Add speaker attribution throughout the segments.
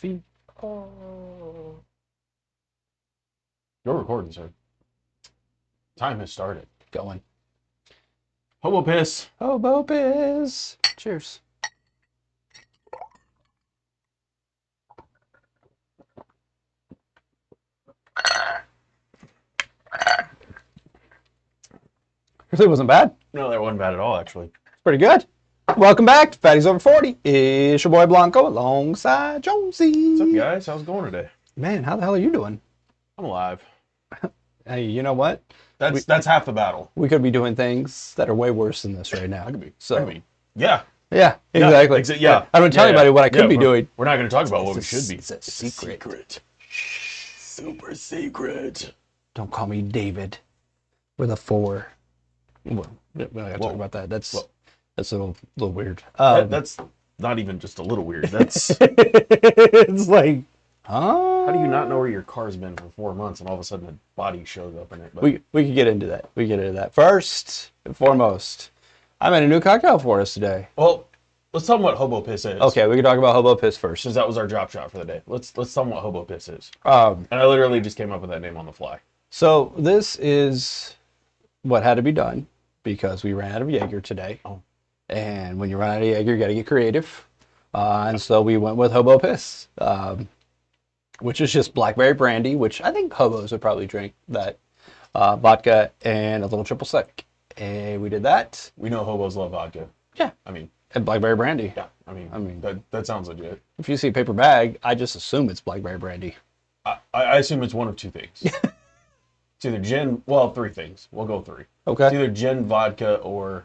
Speaker 1: feet. Oh.
Speaker 2: You're recording, sir. Time has started.
Speaker 1: Going.
Speaker 2: Hobo piss.
Speaker 1: Hobo piss. Cheers. Really wasn't bad.
Speaker 2: No, that wasn't bad at all, actually.
Speaker 1: It's pretty good. Welcome back to Fatties Over 40. It's your boy Blanco alongside Jonesy.
Speaker 2: What's up, guys? How's it going today?
Speaker 1: Man, how the hell are you doing?
Speaker 2: I'm alive.
Speaker 1: Hey, you know what?
Speaker 2: That's half the battle.
Speaker 1: We could be doing things that are way worse than this right now.
Speaker 2: I could be.
Speaker 1: So,
Speaker 2: I could be. Yeah.
Speaker 1: yeah, exactly.
Speaker 2: Yeah.
Speaker 1: I don't tell anybody what I could be doing.
Speaker 2: We're not going to talk about what we should be.
Speaker 1: It's a secret.
Speaker 2: Super secret.
Speaker 1: Don't call me David with a 4. Well, we're not gonna talk about that. That's a little weird.
Speaker 2: That's not even just a little weird. That's
Speaker 1: it's like, huh?
Speaker 2: How do you not know where your car's been for 4 months and all of a sudden a body shows up in it? But
Speaker 1: We could get into that. We get into that. First and foremost, I made a new cocktail for us today.
Speaker 2: well, let's tell them what hobo piss is.
Speaker 1: Okay, we can talk about hobo piss first.
Speaker 2: Since that was our drop shot for the day. Let's tell them what hobo piss is.
Speaker 1: Um,
Speaker 2: And I literally just came up with that name on the fly.
Speaker 1: so this is what had to be done because we ran out of Jaeger today.
Speaker 2: Oh.
Speaker 1: And when you run out of Jaeger, you got to get creative. And so we went with hobo piss, which is just blackberry brandy, which I think hobos would probably drink that, vodka and a little triple sec. And we did that.
Speaker 2: We know hobos love vodka.
Speaker 1: Yeah.
Speaker 2: I mean,
Speaker 1: And blackberry brandy.
Speaker 2: yeah. I mean that sounds legit.
Speaker 1: If you see a paper bag, I just assume it's blackberry brandy.
Speaker 2: I assume it's one of two things. It's either gin, well, 3 things. We'll go 3. It's
Speaker 1: Okay.
Speaker 2: either gin, vodka, or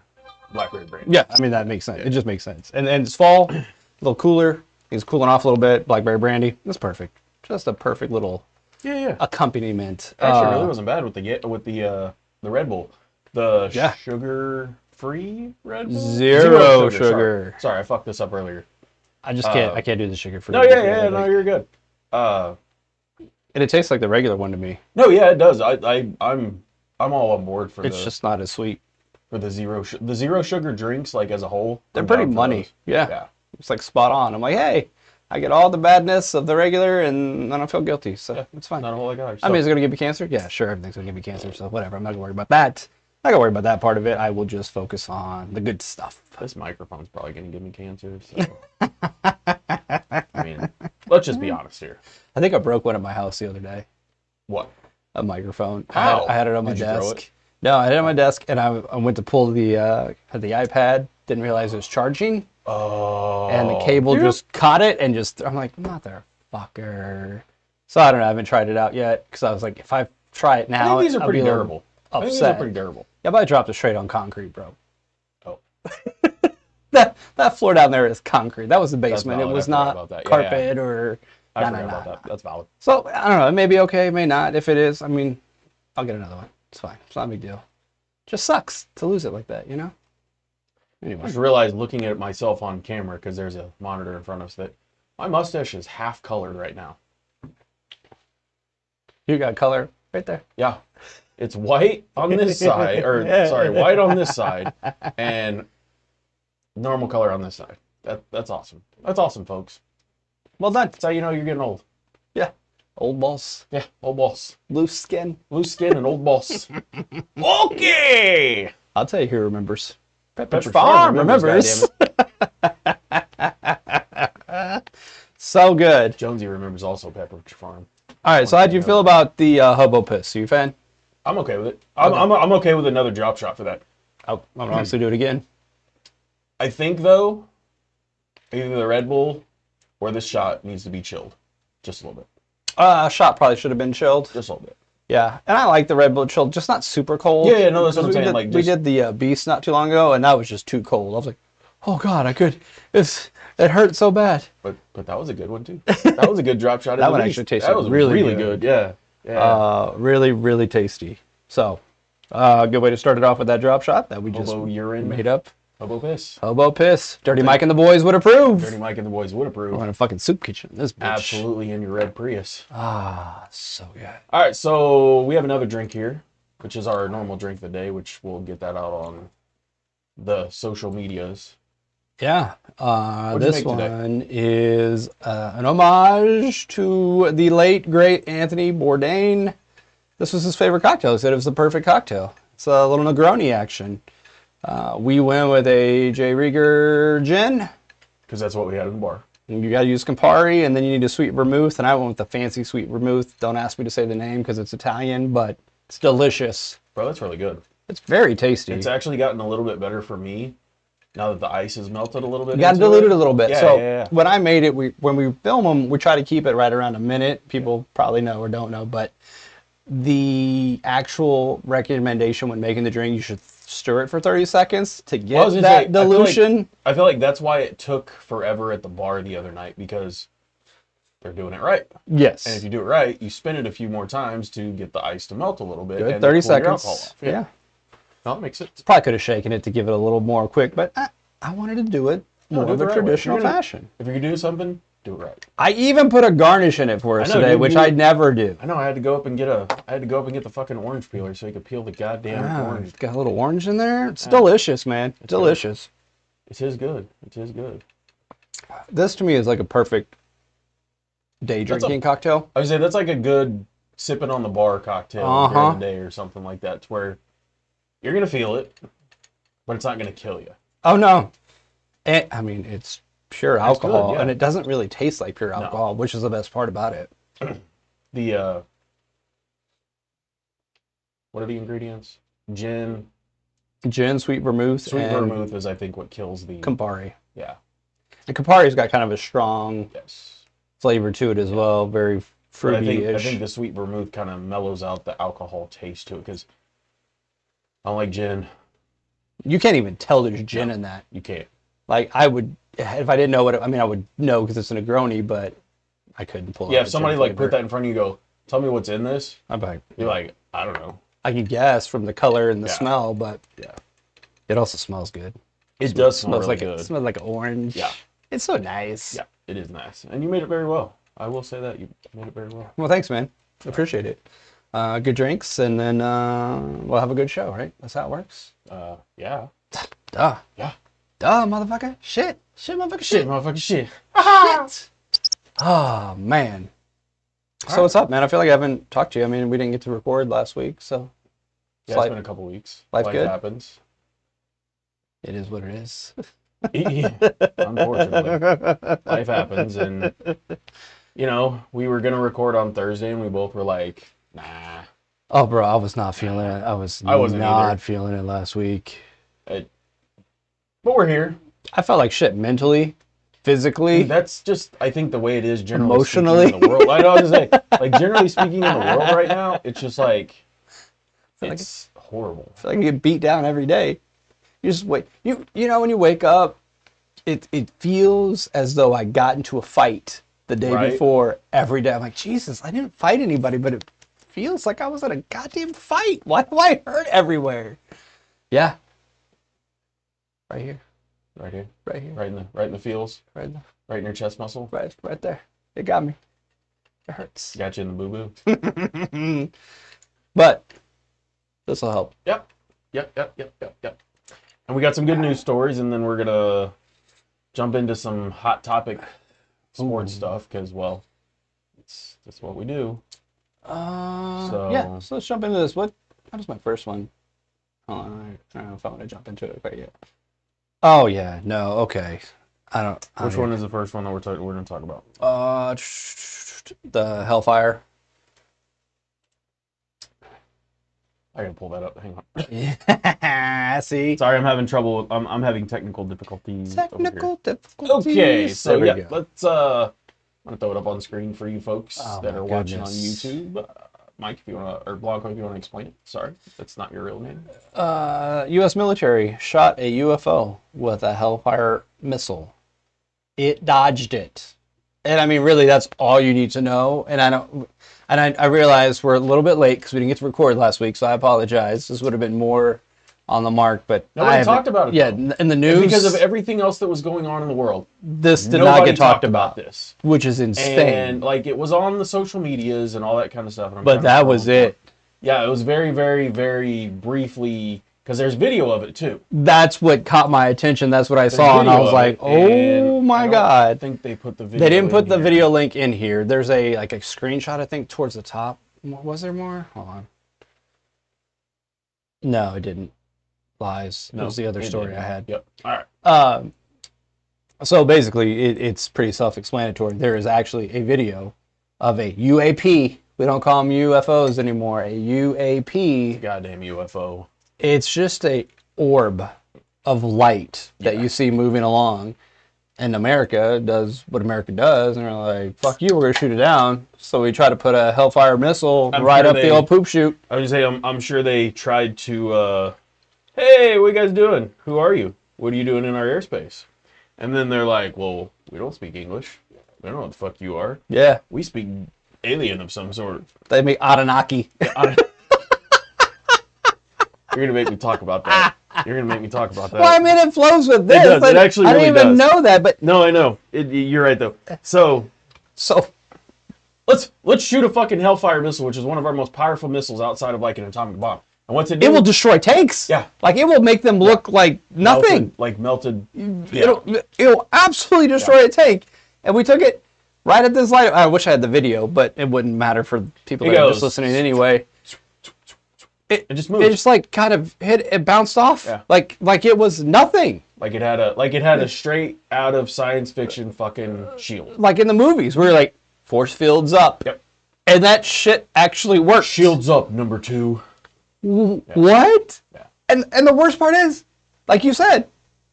Speaker 2: blackberry brandy.
Speaker 1: Yeah, I mean, that makes sense. It just makes sense. And it's fall, a little cooler. He's cooling off a little bit. Blackberry brandy. That's perfect. Just a perfect little
Speaker 2: Yeah.
Speaker 1: accompaniment.
Speaker 2: Actually, it really wasn't bad with the Red Bull. The
Speaker 1: Yeah.
Speaker 2: sugar-free Red Bull?
Speaker 1: Zero sugar.
Speaker 2: Sorry, I fucked this up earlier.
Speaker 1: I just can't. I can't do the sugar free.
Speaker 2: No, no, you're good.
Speaker 1: And it tastes like the regular one to me.
Speaker 2: No, yeah, it does. I'm all on board for
Speaker 1: It's just not as sweet.
Speaker 2: the zero sugar drinks, like as a whole.
Speaker 1: They're
Speaker 2: I'm
Speaker 1: pretty
Speaker 2: down for
Speaker 1: money.
Speaker 2: those.
Speaker 1: Yeah.
Speaker 2: Yeah.
Speaker 1: It's like spot on. I'm like, hey, I get all the badness of the regular, and I don't feel guilty, so it's fine.
Speaker 2: Not a whole lot of
Speaker 1: I mean, is it gonna give me cancer? Yeah, sure. Everything's gonna give me cancer, so whatever. I'm not gonna worry about that. Not gonna worry about that part of it. I will just focus on the good stuff.
Speaker 2: This microphone's probably gonna give me cancer. So. I mean, let's just be honest here.
Speaker 1: I think I broke one at my house the other day.
Speaker 2: What?
Speaker 1: A microphone.
Speaker 2: How?
Speaker 1: I had it on my
Speaker 2: Did you throw
Speaker 1: desk.
Speaker 2: it?
Speaker 1: No, I had it on my desk, and I went to pull the iPad. Didn't realize it was charging,
Speaker 2: Oh.
Speaker 1: and the cable just caught it and just. I'm like, motherfucker. So I don't know. I haven't tried it out yet because I was like, if I try it
Speaker 2: I
Speaker 1: now,
Speaker 2: think these are
Speaker 1: I'll
Speaker 2: pretty
Speaker 1: be a little
Speaker 2: durable. I think these
Speaker 1: upset.
Speaker 2: are pretty durable.
Speaker 1: Yeah, but I dropped it straight on concrete, bro.
Speaker 2: Oh.
Speaker 1: That floor down there is concrete. That was the basement. It
Speaker 2: valid.
Speaker 1: was
Speaker 2: I forgot
Speaker 1: not
Speaker 2: about that. Yeah,
Speaker 1: carpet or.
Speaker 2: I
Speaker 1: No,
Speaker 2: forgot
Speaker 1: no,
Speaker 2: about
Speaker 1: no.
Speaker 2: that. That's valid.
Speaker 1: So I don't know. It may be okay. It may not. If it is, I mean, I'll get another one. It's fine. It's not a big deal. Just sucks to lose it like that, you know.
Speaker 2: I
Speaker 1: Anyway,
Speaker 2: just realized looking at myself on camera, because there's a monitor in front of us, that my mustache is half colored right now.
Speaker 1: you got color right there.
Speaker 2: Yeah. It's white on this side, or sorry, white on this side, and normal color on this side. That's awesome. That's awesome, folks.
Speaker 1: Well done.
Speaker 2: That's how you know you're getting old.
Speaker 1: Yeah. Old balls,
Speaker 2: Yeah, old boss.
Speaker 1: loose skin.
Speaker 2: Loose skin and old boss. Okay!
Speaker 1: I'll tell you who remembers.
Speaker 2: Pepperidge
Speaker 1: Farm
Speaker 2: Farm
Speaker 1: remembers. So good.
Speaker 2: Jonesy remembers also Pepperidge Farm.
Speaker 1: All right. So how'd you feel about the hobo piss? Are you a fan?
Speaker 2: I'm okay with it. I'm okay with another drop shot for that.
Speaker 1: I'm gonna honestly do it again.
Speaker 2: I think, though, either the Red Bull or this shot needs to be chilled. Just a little bit.
Speaker 1: Shot probably should have been chilled.
Speaker 2: Just a little bit.
Speaker 1: Yeah, and I like the Red Bull chilled, just not super cold.
Speaker 2: Yeah, no, that's what I'm saying.
Speaker 1: We did the Beast not too long ago, and that was just too cold. I was like, oh god, it hurt so bad.
Speaker 2: But that was a good one, too. That was a good drop shot.
Speaker 1: That one actually tasted
Speaker 2: That was
Speaker 1: really
Speaker 2: good. Yeah. Yeah.
Speaker 1: Really, really tasty. So, good way to start it off with that drop shot that we just
Speaker 2: Hobo urine.
Speaker 1: made up.
Speaker 2: Hobo piss.
Speaker 1: Hobo piss. Dirty Mike and the boys would approve.
Speaker 2: Dirty Mike and the boys would approve.
Speaker 1: We're in a fucking soup kitchen. This bitch.
Speaker 2: Absolutely in your red Prius.
Speaker 1: So good.
Speaker 2: All right, so we have another drink here, which is our normal drink of the day, which we'll get that out on the social medias.
Speaker 1: Yeah.
Speaker 2: What'd you
Speaker 1: This
Speaker 2: make today?
Speaker 1: one is an homage to the late, great Anthony Bourdain. This was his favorite cocktail. He said it was the perfect cocktail. It's a little Negroni action. We went with a J. Rieger gin.
Speaker 2: Because that's what we had in the bar.
Speaker 1: You got to use Campari, and then you need a sweet vermouth. And I went with the fancy sweet vermouth. Don't ask me to say the name because it's Italian, but it's delicious.
Speaker 2: Bro, that's really good.
Speaker 1: It's very tasty.
Speaker 2: It's actually gotten a little bit better for me now that the ice has melted a little bit.
Speaker 1: You got to dilute it a little bit.
Speaker 2: Yeah,
Speaker 1: so
Speaker 2: yeah.
Speaker 1: when I made it, when we film them, we try to keep it right around a minute. People probably know or don't know, but the actual recommendation when making the drink, you should stir it for 30 seconds to get that dilution.
Speaker 2: I feel like that's why it took forever at the bar the other night, because they're doing it right.
Speaker 1: Yes.
Speaker 2: And if you do it right, you spin it a few more times to get the ice to melt a little bit.
Speaker 1: Good.
Speaker 2: And
Speaker 1: 30
Speaker 2: cool your
Speaker 1: seconds.
Speaker 2: alcohol off.
Speaker 1: Yeah.
Speaker 2: No, it makes it.
Speaker 1: Probably could have shaken it to give it a little more quick, but I wanted to do it more of a traditional fashion.
Speaker 2: If you're going to do something, do it right.
Speaker 1: I even put a garnish in it for us today, which I never do.
Speaker 2: I know. I had to go up and get the fucking orange peeler so you could peel the goddamn orange.
Speaker 1: Got a little orange in there. It's delicious, man. It's delicious.
Speaker 2: Good. It is good. It is good.
Speaker 1: This to me is like a perfect day drinking cocktail.
Speaker 2: I would say that's like a good sipping on the bar cocktail during the day or something like that. It's where you're gonna feel it, but it's not gonna kill you.
Speaker 1: Oh no, I mean it's pure alcohol,
Speaker 2: good, yeah.
Speaker 1: and it doesn't really taste like pure alcohol, which is the best part about it.
Speaker 2: The what are the ingredients? Gin,
Speaker 1: sweet vermouth.
Speaker 2: Sweet vermouth is, I think, what kills the
Speaker 1: Campari.
Speaker 2: Yeah.
Speaker 1: The Campari's got kind of a strong
Speaker 2: Yes.
Speaker 1: flavor to it as well, very fruity-ish.
Speaker 2: I think the sweet vermouth kind of mellows out the alcohol taste to it, because I don't like gin.
Speaker 1: You can't even tell there's gin in that.
Speaker 2: You can't.
Speaker 1: Like, I would, if I didn't know what I mean, I would know because it's a Negroni, but I couldn't pull it.
Speaker 2: Yeah, if somebody like put that in front of you, go, tell me what's in this.
Speaker 1: I'm like,
Speaker 2: You're like, I don't know.
Speaker 1: I can guess from the color and the smell, but
Speaker 2: yeah,
Speaker 1: it also smells good.
Speaker 2: It does smell
Speaker 1: smells
Speaker 2: really
Speaker 1: like
Speaker 2: good.
Speaker 1: It smells like orange.
Speaker 2: Yeah,
Speaker 1: it's so nice.
Speaker 2: Yeah, it is nice, and you made it very well. I will say that you made it very well.
Speaker 1: Well, thanks, man. Appreciate it. Good drinks, and then we'll have a good show, right? That's how it works.
Speaker 2: Yeah.
Speaker 1: Duh.
Speaker 2: Yeah.
Speaker 1: Duh, motherfucker. Shit, motherfucker.
Speaker 2: Shit, motherfucker. Shit.
Speaker 1: Shit. Oh man. So what's up, man? I feel like I haven't talked to you. I mean, we didn't get to record last week, so.
Speaker 2: Yeah, it's been a couple weeks.
Speaker 1: Life good?
Speaker 2: Happens.
Speaker 1: It is what it is.
Speaker 2: Unfortunately, life happens, and you know, we were gonna record on Thursday, and we both were like, "Nah."
Speaker 1: Oh, bro, I was not feeling it. I wasn't not feeling it last week.
Speaker 2: But we're here.
Speaker 1: I felt like shit mentally, physically.
Speaker 2: Dude, that's just, I think, the way it is generally
Speaker 1: emotionally
Speaker 2: speaking in the world. I know, I was gonna say, like, generally speaking in the world right now, it's just like, it's horrible.
Speaker 1: I feel like I get beat down every day. You just wait. You know when you wake up, it feels as though I got into a fight the day before every day. I'm like, Jesus, I didn't fight anybody, but it feels like I was in a goddamn fight. Why do I hurt everywhere? Yeah. Right here.
Speaker 2: Right here.
Speaker 1: Right here.
Speaker 2: Right in the feels.
Speaker 1: Right
Speaker 2: in your chest muscle.
Speaker 1: Right there. It got me. It hurts.
Speaker 2: Got you in the boo-boo.
Speaker 1: But this will help.
Speaker 2: Yep. And we got some good news stories, and then we're gonna jump into some hot topic sports stuff, because, well, that's what we do.
Speaker 1: Yeah, so let's jump into this. How does my first one? Hold on, I don't know if I want to jump into it quite yet. Oh yeah, no, okay.
Speaker 2: Which one is the first one that we're going to talk about?
Speaker 1: The Hellfire.
Speaker 2: I gotta pull that up. Hang on.
Speaker 1: Yeah, see.
Speaker 2: Sorry, I'm having trouble. I'm having technical difficulties. Okay, so yeah, let's. I'm gonna throw it up on screen for you folks that are watching on YouTube. Mike, if you want to, or Blanco, if you want to explain it. Sorry, that's not your real name.
Speaker 1: U.S. military shot a UFO with a Hellfire missile. It dodged it, and I mean, really, that's all you need to know. And I realize we're a little bit late because we didn't get to record last week, so I apologize. This would have been more on the mark, but
Speaker 2: nobody talked about it.
Speaker 1: Yeah, in the news,
Speaker 2: and because of everything else that was going on in the world.
Speaker 1: This did not get talked about.
Speaker 2: This,
Speaker 1: which is insane.
Speaker 2: And like it was on the social medias and all that kind of stuff.
Speaker 1: But that was it.
Speaker 2: Yeah, it was very, very, very briefly Because there's video of it too.
Speaker 1: That's what caught my attention. That's what I saw, and I was like, "Oh my god!"
Speaker 2: I think they put the video.
Speaker 1: They didn't put the video link in here. There's a screenshot, I think, towards the top. Was there more? Hold on. No, it didn't. Lies. No, it was the other story I had.
Speaker 2: Yep. All right.
Speaker 1: So basically, it's pretty self-explanatory. There is actually a video of a UAP. We don't call them UFOs anymore. A UAP.
Speaker 2: Goddamn UFO.
Speaker 1: It's just a orb of light that you see moving along. And America does what America does, and they're like, fuck you, we're going to shoot it down. So we try to put a Hellfire missile right up the old poop chute.
Speaker 2: I was going to say, I'm sure they tried to, hey, what you guys doing? Who are you? What are you doing in our airspace? And then they're like, well, we don't speak English. We don't know what the fuck you are.
Speaker 1: Yeah.
Speaker 2: We speak alien of some sort.
Speaker 1: They make Anunnaki.
Speaker 2: You're going to make me talk about that. You're going to make me talk about that.
Speaker 1: Well, I mean, it flows with this.
Speaker 2: It does. It actually really does.
Speaker 1: I didn't even know that, but...
Speaker 2: No, I know. You're right, though. So let's shoot a fucking Hellfire missile, which is one of our most powerful missiles outside of, like, an atomic bomb. And what's it do?
Speaker 1: It will destroy tanks.
Speaker 2: Yeah.
Speaker 1: Like, it will make them look like nothing.
Speaker 2: Melted.
Speaker 1: Yeah. It'll absolutely destroy a tank. And we took it right at this light. I wish I had the video, but it wouldn't matter for people that are just listening anyway.
Speaker 2: It just moved.
Speaker 1: It just like kind of hit. It bounced off.
Speaker 2: Yeah.
Speaker 1: Like it was nothing.
Speaker 2: Like it had a straight out of science fiction fucking shield.
Speaker 1: Like in the movies, where you're like, force fields up.
Speaker 2: Yep.
Speaker 1: And that shit actually works.
Speaker 2: Shields up, number 2.
Speaker 1: What? Yeah. And the worst part is, like you said,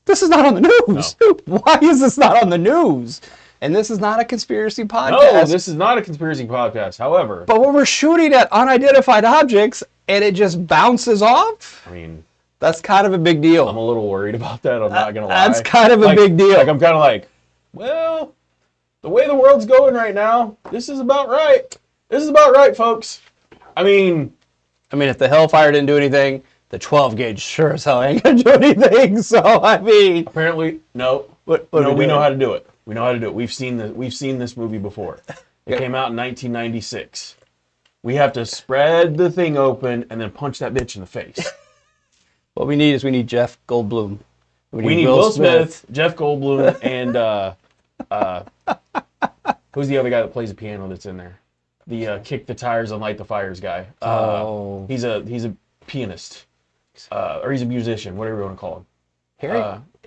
Speaker 1: this is not on the news. No. Why is this not on the news? And this is not a conspiracy podcast.
Speaker 2: No, this is not a conspiracy podcast. However,
Speaker 1: but when we're shooting at unidentified objects and it just bounces off,
Speaker 2: I mean,
Speaker 1: that's kind of a big deal.
Speaker 2: I'm a little worried about that. I'm not gonna lie.
Speaker 1: That's kind of a big deal.
Speaker 2: Like I'm kind of like, well, the way the world's going right now, this is about right. This is about right, folks. I mean,
Speaker 1: if the Hellfire didn't do anything, the 12 gauge sure as hell ain't gonna do anything. So I mean,
Speaker 2: apparently, no. We know how to do it. We know how to do it. We've seen this movie before. It came out in 1996. We have to spread the thing open and then punch that bitch in the face.
Speaker 1: What we need is Jeff Goldblum.
Speaker 2: We need Will Smith, Jeff Goldblum, and who's the other guy that plays the piano that's in there? The kick the tires and light the fires guy. He's a pianist, or he's a musician, whatever you want to call him.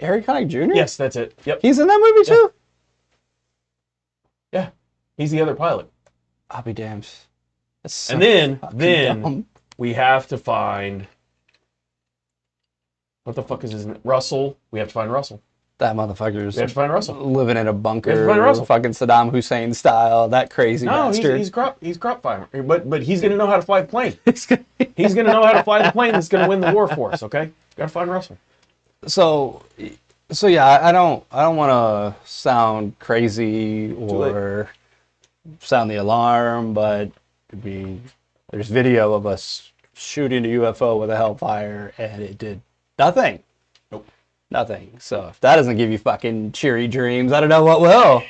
Speaker 1: Harry Connick Jr.?
Speaker 2: Yes, that's it. Yep.
Speaker 1: He's in that movie too?
Speaker 2: Yeah. He's the other pilot.
Speaker 1: I'll be damned. So
Speaker 2: and then we have to find, what the fuck is his name? Russell. We have to find Russell.
Speaker 1: That motherfucker's
Speaker 2: we have to find Russell.
Speaker 1: Living in a bunker,
Speaker 2: we have to find Russell.
Speaker 1: Fucking Saddam Hussein style. That crazy bastard.
Speaker 2: No, he's crop farmer, but he's gonna know how to fly the plane. He's gonna know how to fly the plane that's gonna win the war for us. Okay, gotta find Russell.
Speaker 1: So yeah, I don't want to sound crazy or sound the alarm, but there's video of us shooting a UFO with a Hellfire, and it did nothing.
Speaker 2: Nope.
Speaker 1: Nothing. So if that doesn't give you fucking cheery dreams, I don't know what will.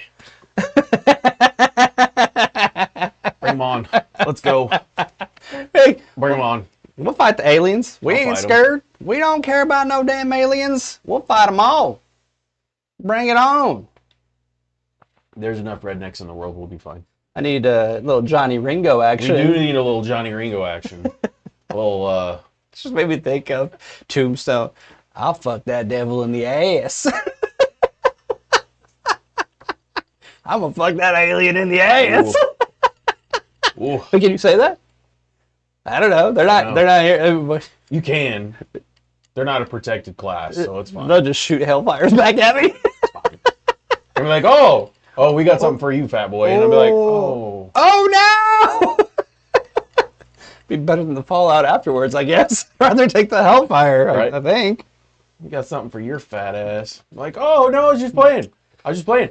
Speaker 2: Bring them on. Let's go.
Speaker 1: Hey,
Speaker 2: bring them on.
Speaker 1: We'll fight the aliens. We ain't scared. We don't care about no damn aliens. We'll fight them all. Bring it on.
Speaker 2: There's enough rednecks in the world. We'll be fine.
Speaker 1: I need a little Johnny Ringo action.
Speaker 2: We do need a little Johnny Ringo action. A little,
Speaker 1: It's just made me think of Tombstone. I'll fuck that devil in the ass. I'm gonna fuck that alien in the ass.
Speaker 2: Ooh.
Speaker 1: But can you say that? I don't know. They're not here.
Speaker 2: You can. They're not a protected class, so it's fine.
Speaker 1: They'll just shoot hellfires back at me.
Speaker 2: It's fine. They'll be like, oh, we got something for you, fat boy. And I'll be like, oh.
Speaker 1: Oh, no! Be better than the fallout afterwards, I guess. Rather take the hellfire, right? I think.
Speaker 2: We got something for your fat ass. I'm like, oh, no, I was just playing.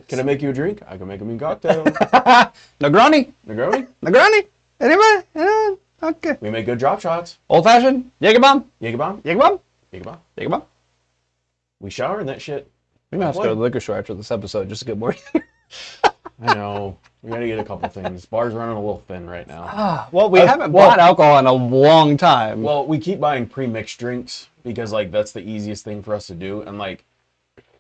Speaker 2: Can I make you a drink? I can make a mean cocktail.
Speaker 1: Negroni?
Speaker 2: Negroni?
Speaker 1: Negroni? Anybody? Anyone? Okay.
Speaker 2: We make good drop shots.
Speaker 1: Old fashioned? Jaeger bomb?
Speaker 2: Jaeger bomb?
Speaker 1: Jaeger bomb?
Speaker 2: Jaeger bomb?
Speaker 1: Jaeger bomb?
Speaker 2: We shower in that shit.
Speaker 1: We might have to go to the liquor store after this episode just to get more.
Speaker 2: I know. We gotta get a couple things. Bar's running a little thin right now.
Speaker 1: Well, we haven't bought alcohol in a long time.
Speaker 2: Well, we keep buying pre-mixed drinks because like that's the easiest thing for us to do, and like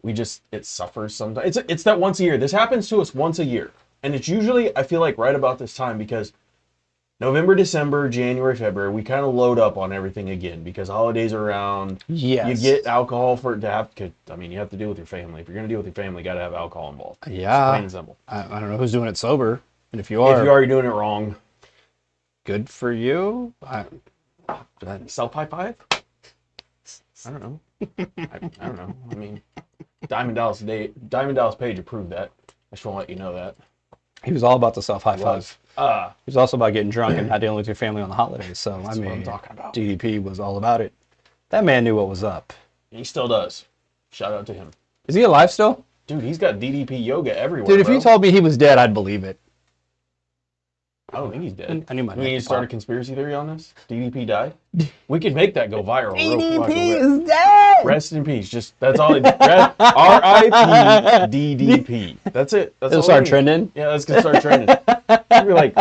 Speaker 2: it suffers sometimes. It's that once a year. This happens to us once a year, and it's usually I feel like right about this time because November, December, January, February, we kind of load up on everything again because holidays are around.
Speaker 1: Yes.
Speaker 2: You get alcohol for it to have. I mean, you have to deal with your family. If you're gonna deal with your family, you gotta have alcohol involved.
Speaker 1: Yeah.
Speaker 2: It's plain and simple.
Speaker 1: I don't know who's doing it sober, and if you are,
Speaker 2: you're doing it wrong,
Speaker 1: good for you.
Speaker 2: Self high five. I don't know. I don't know. I mean, Diamond Dallas Page approved that. I just want to let you know that.
Speaker 1: He was all about the self high five. He was also about getting drunk and not dealing with your family on the holidays. So
Speaker 2: That's what I'm talking about.
Speaker 1: DDP was all about it. That man knew what was up.
Speaker 2: He still does. Shout out to him.
Speaker 1: Is he alive still?
Speaker 2: Dude, he's got DDP yoga everywhere.
Speaker 1: Dude, if you told me he was dead, I'd believe it.
Speaker 2: I don't think he's dead.
Speaker 1: I knew my.
Speaker 2: We need to start a conspiracy theory on this. DDP died. We could make that go viral.
Speaker 1: DDP is dead.
Speaker 2: Rest in peace. Just that's all. R.I.P. DDP. That's it. That's
Speaker 1: It'll start trending.
Speaker 2: Yeah, that's gonna start trending. You'll be like,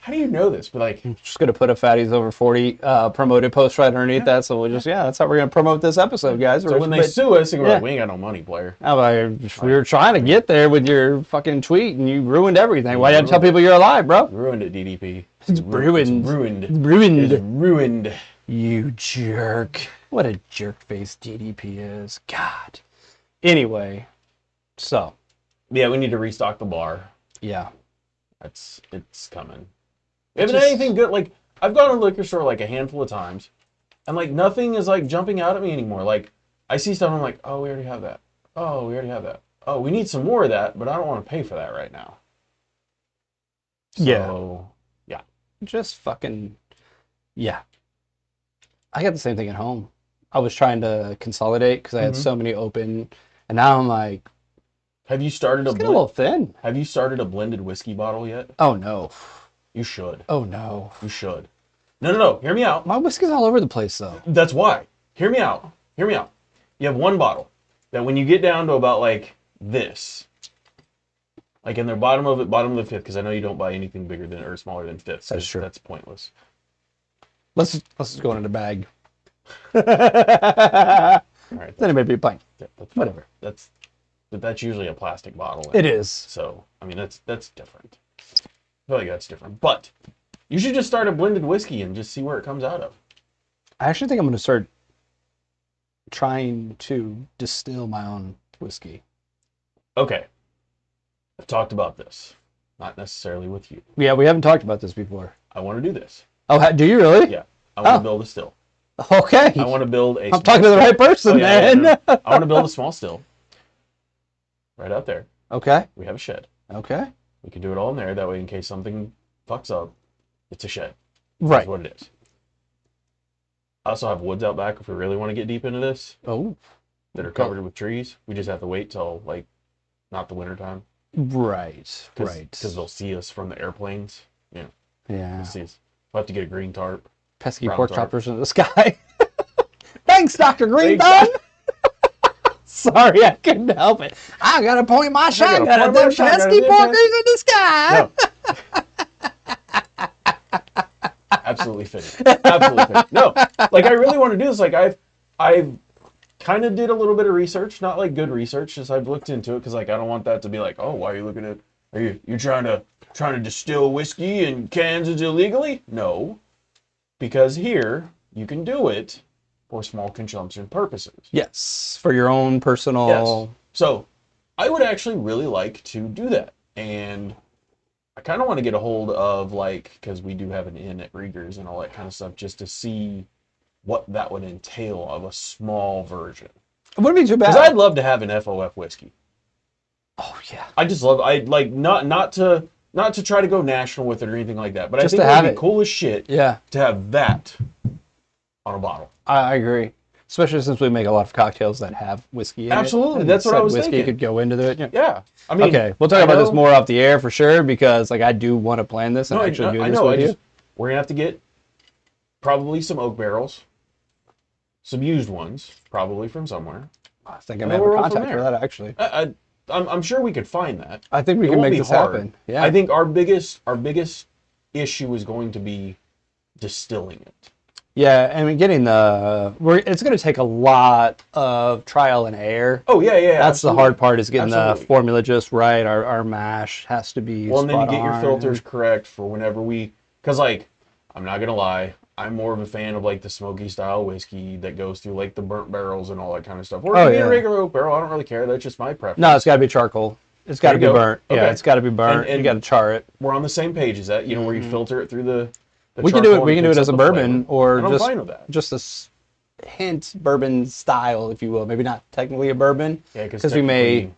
Speaker 2: how do you know this? But like,
Speaker 1: just gonna put a Fatties over 40 promoted post right underneath that. So we'll just that's how we're gonna promote this episode, guys.
Speaker 2: So when they sue us, we're like, we ain't got no money, player.
Speaker 1: We were trying to get there with your fucking tweet, and you ruined everything. Why didn't you tell people you're alive, bro?
Speaker 2: Ruined it, DDP.
Speaker 1: It's ruined.
Speaker 2: It's ruined.
Speaker 1: It's ruined.
Speaker 2: It's ruined.
Speaker 1: You jerk. What a jerk face DDP is. God. Anyway, so.
Speaker 2: Yeah, we need to restock the bar.
Speaker 1: Yeah.
Speaker 2: It's coming. We haven't had anything good. Like, I've gone to the liquor store like a handful of times, and like nothing is like jumping out at me anymore. Like, I see stuff and I'm like, oh, we already have that. Oh, we already have that. Oh, we need some more of that, but I don't want to pay for that right now. So, yeah.
Speaker 1: Just fucking, yeah. I got the same thing at home. I was trying to consolidate because I had so many open, and now I'm like,
Speaker 2: have you started
Speaker 1: a little thin?
Speaker 2: Have you started a blended whiskey bottle yet?
Speaker 1: Oh no.
Speaker 2: You should.
Speaker 1: Oh no.
Speaker 2: You should. No. Hear me out.
Speaker 1: My whiskey's all over the place though.
Speaker 2: That's why. Hear me out. You have one bottle that when you get down to about like this, like in the bottom of the fifth, because I know you don't buy anything bigger than or smaller than fifths.
Speaker 1: That's true.
Speaker 2: That's pointless.
Speaker 1: Let's just go into the bag.
Speaker 2: All right.
Speaker 1: Then it may be a pint.
Speaker 2: Yeah, that's
Speaker 1: whatever.
Speaker 2: That's usually a plastic bottle.
Speaker 1: It is.
Speaker 2: So I mean that's different. I feel like that's different. But you should just start a blended whiskey and just see where it comes out of.
Speaker 1: I actually think I'm going to start trying to distill my own whiskey.
Speaker 2: Okay. I've talked about this. Not necessarily with you.
Speaker 1: Yeah, we haven't talked about this before.
Speaker 2: I want to do this.
Speaker 1: Oh, do you really?
Speaker 2: Yeah. I want to build a still.
Speaker 1: Okay.
Speaker 2: I want to build a
Speaker 1: I'm talking to the right person, man.
Speaker 2: Yeah. I want to build a small still. Right out there.
Speaker 1: Okay.
Speaker 2: We have a shed.
Speaker 1: Okay.
Speaker 2: We can do it all in there. That way, in case something fucks up, it's a shed.
Speaker 1: Right.
Speaker 2: That's what it is. I also have woods out back if we really want to get deep into this.
Speaker 1: Oh.
Speaker 2: That are covered with trees. We just have to wait till, like, not the winter time.
Speaker 1: Right. Right.
Speaker 2: Because they'll see us from the airplanes. Yeah.
Speaker 1: Yeah.
Speaker 2: They'll see us. We'll have to get a green tarp.
Speaker 1: Pesky pork choppers in the sky. Thanks, Dr. Green Thumb. Sorry, I couldn't help it. I gotta point my shotgun at them pesky porkers in the sky.
Speaker 2: No. Absolutely fitting. Absolutely fitting. No, like I really want to do this. Like I've kind of did a little bit of research, not like good research, just I've looked into it because like I don't want that to be like, oh, why are you looking at? Are you trying to distill whiskey in Kansas illegally? No, because here you can do it for small consumption purposes.
Speaker 1: Yes, for your own personal.
Speaker 2: Yes. So I would actually really like to do that, and I kind of want to get a hold of like because we do have an inn at Rieger's and all that kind of stuff, just to see what that would entail of a small version.
Speaker 1: It wouldn't be too bad.
Speaker 2: Because I'd love to have an FOF whiskey.
Speaker 1: Oh yeah.
Speaker 2: I just love. I like not to try to go national with it or anything like that, but
Speaker 1: just
Speaker 2: I think it would be cool as shit.
Speaker 1: Yeah.
Speaker 2: To have that on a bottle.
Speaker 1: I agree. Especially since we make a lot of cocktails that have whiskey in it.
Speaker 2: Absolutely, that's what I was thinking.
Speaker 1: Whiskey could go into it.
Speaker 2: Yeah. I mean,
Speaker 1: okay, we'll talk about this more off the air for sure because like I do want to plan this and actually do this with you.
Speaker 2: We're gonna have to get probably some oak barrels, some used ones, probably from somewhere.
Speaker 1: I think I may have a contact for that actually.
Speaker 2: I I'm sure we could find that.
Speaker 1: I think we can make this happen. Yeah.
Speaker 2: I think our biggest issue is going to be distilling it.
Speaker 1: Yeah, I mean, it's going to take a lot of trial and error.
Speaker 2: Oh, yeah.
Speaker 1: That's
Speaker 2: absolutely.
Speaker 1: the hard part, is getting the formula just right. Our mash has to be
Speaker 2: well, and then you get
Speaker 1: on.
Speaker 2: your filters correct for whenever because, like, I'm not going to lie, I'm more of a fan of, like, the smoky style whiskey that goes through, like, the burnt barrels and all that kind of stuff. Or it can be a regular oak barrel. I don't really care. That's just my preference.
Speaker 1: No, it's got to be charcoal. It's got to be burnt. Okay. Yeah, it's got to be burnt. And you got to char it.
Speaker 2: We're on the same page as that, where you filter it through the
Speaker 1: we can do it. We can do it as a bourbon, or
Speaker 2: I'm fine with that.
Speaker 1: Just a hint bourbon style, if you will. Maybe not technically a bourbon.
Speaker 2: Yeah, because
Speaker 1: we may.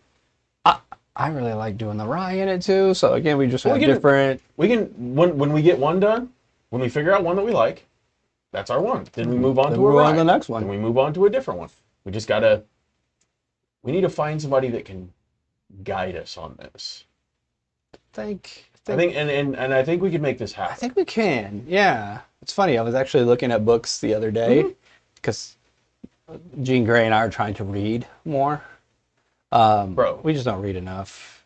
Speaker 1: I really like doing the rye in it too. So again, we just have different.
Speaker 2: We can when we get one done, when we figure out one that we like, that's our one. Then we move on to the
Speaker 1: next one.
Speaker 2: Then we move on to a different one. We just gotta. We need to find somebody that can guide us on this. I think, and I think we can make this happen.
Speaker 1: I think we can. Yeah, it's funny. I was actually looking at books the other day because Jean Grey and I are trying to read more.
Speaker 2: Bro,
Speaker 1: we just don't read enough.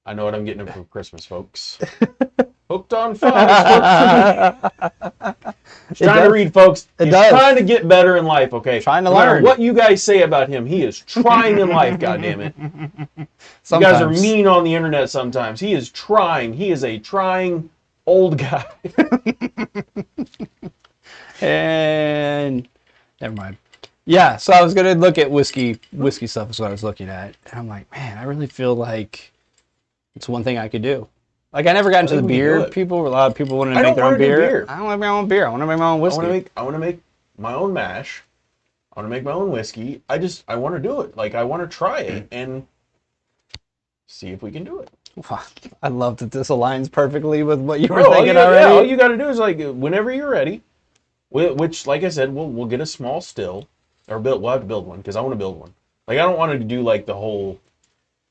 Speaker 2: I know what I'm getting for Christmas, folks. Hooked on Fatties. Trying to read, folks. He's trying to get better in life. Okay,
Speaker 1: trying to learn.
Speaker 2: No matter what you guys say about him, he is trying in life. Goddammit. You guys are mean on the internet sometimes. He is trying. He is a trying old guy.
Speaker 1: And never mind. Yeah, so I was gonna look at whiskey stuff is what I was looking at, and I'm like, man, I really feel like it's one thing I could do. Like, I never got into the beer. A lot of people wanted to make their own beer. I don't want to make my own beer. I want to make my own whiskey.
Speaker 2: I want to make my own mash. I want to make my own whiskey. I want to do it. Like, I want to try it and see if we can do it.
Speaker 1: I love that this aligns perfectly with what you were thinking already.
Speaker 2: Yeah, all you got to do is, like, whenever you're ready, which, like I said, we'll get a small still, or we'll have to build one, because I want to build one. Like, I don't want to do, like, the whole,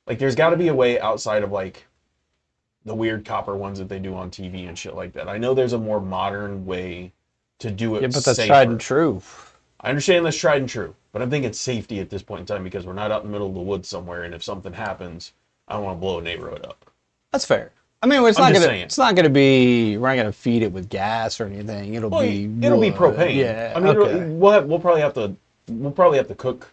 Speaker 2: like, there's got to be a way outside of, like, the weird copper ones that they do on TV and shit like that. I know there's a more modern way to do it.
Speaker 1: Yeah, but that's tried and true.
Speaker 2: I understand that's tried and true, but I'm thinking safety at this point in time, because we're not out in the middle of the woods somewhere, and if something happens, I don't want to blow a neighborhood up.
Speaker 1: That's fair. I mean, it's not gonna be. We're not gonna feed it with gas or anything. It'll be
Speaker 2: propane.
Speaker 1: Yeah.
Speaker 2: I mean, we'll probably have to cook,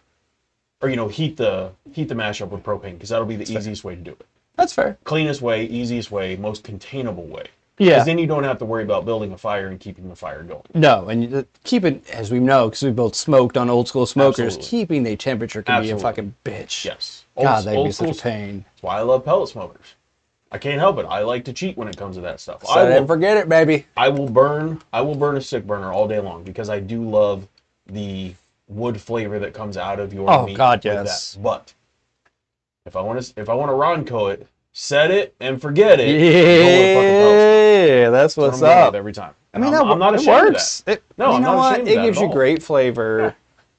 Speaker 2: or heat the mash up with propane, because that'll be the easiest way to do it.
Speaker 1: That's fair.
Speaker 2: Cleanest way, easiest way, most containable way.
Speaker 1: Yeah.
Speaker 2: Because then you don't have to worry about building a fire and keeping the fire going.
Speaker 1: No, and keeping, as we know, because we both smoked on old school smokers, keeping the temperature can be a fucking bitch.
Speaker 2: Yes.
Speaker 1: God, that'd be such a pain.
Speaker 2: That's why I love pellet smokers. I can't help it. I like to cheat when it comes to that stuff.
Speaker 1: Set it and forget it, baby.
Speaker 2: I will burn a stick burner all day long, because I do love the wood flavor that comes out of your meat.
Speaker 1: Oh God, yes.
Speaker 2: That. But if I want to Ronco it, set it and forget it.
Speaker 1: Yeah, that's what's up
Speaker 2: every time.
Speaker 1: I mean,
Speaker 2: I'm not ashamed of that.
Speaker 1: I'm not ashamed of that. It gives you great flavor,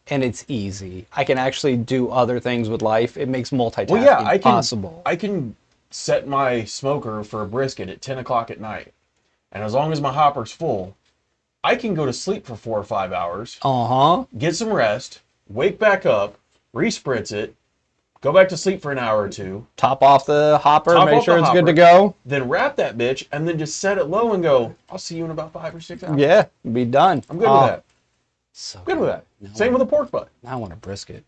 Speaker 1: and it's easy. I can actually do other things with life. It makes multitasking possible.
Speaker 2: I can set my smoker for a brisket at 10 o'clock at night, and as long as my hopper's full, I can go to sleep for 4 or 5 hours. Get some rest, wake back up, respritz it, go back to sleep for an hour or two.
Speaker 1: Top off the hopper, make sure it's good to go.
Speaker 2: Then wrap that bitch, and then just set it low and go, I'll see you in about 5 or 6 hours.
Speaker 1: Yeah, be done.
Speaker 2: I'm good with that.
Speaker 1: So
Speaker 2: good with that. Same with a pork butt.
Speaker 1: Now I want a brisket.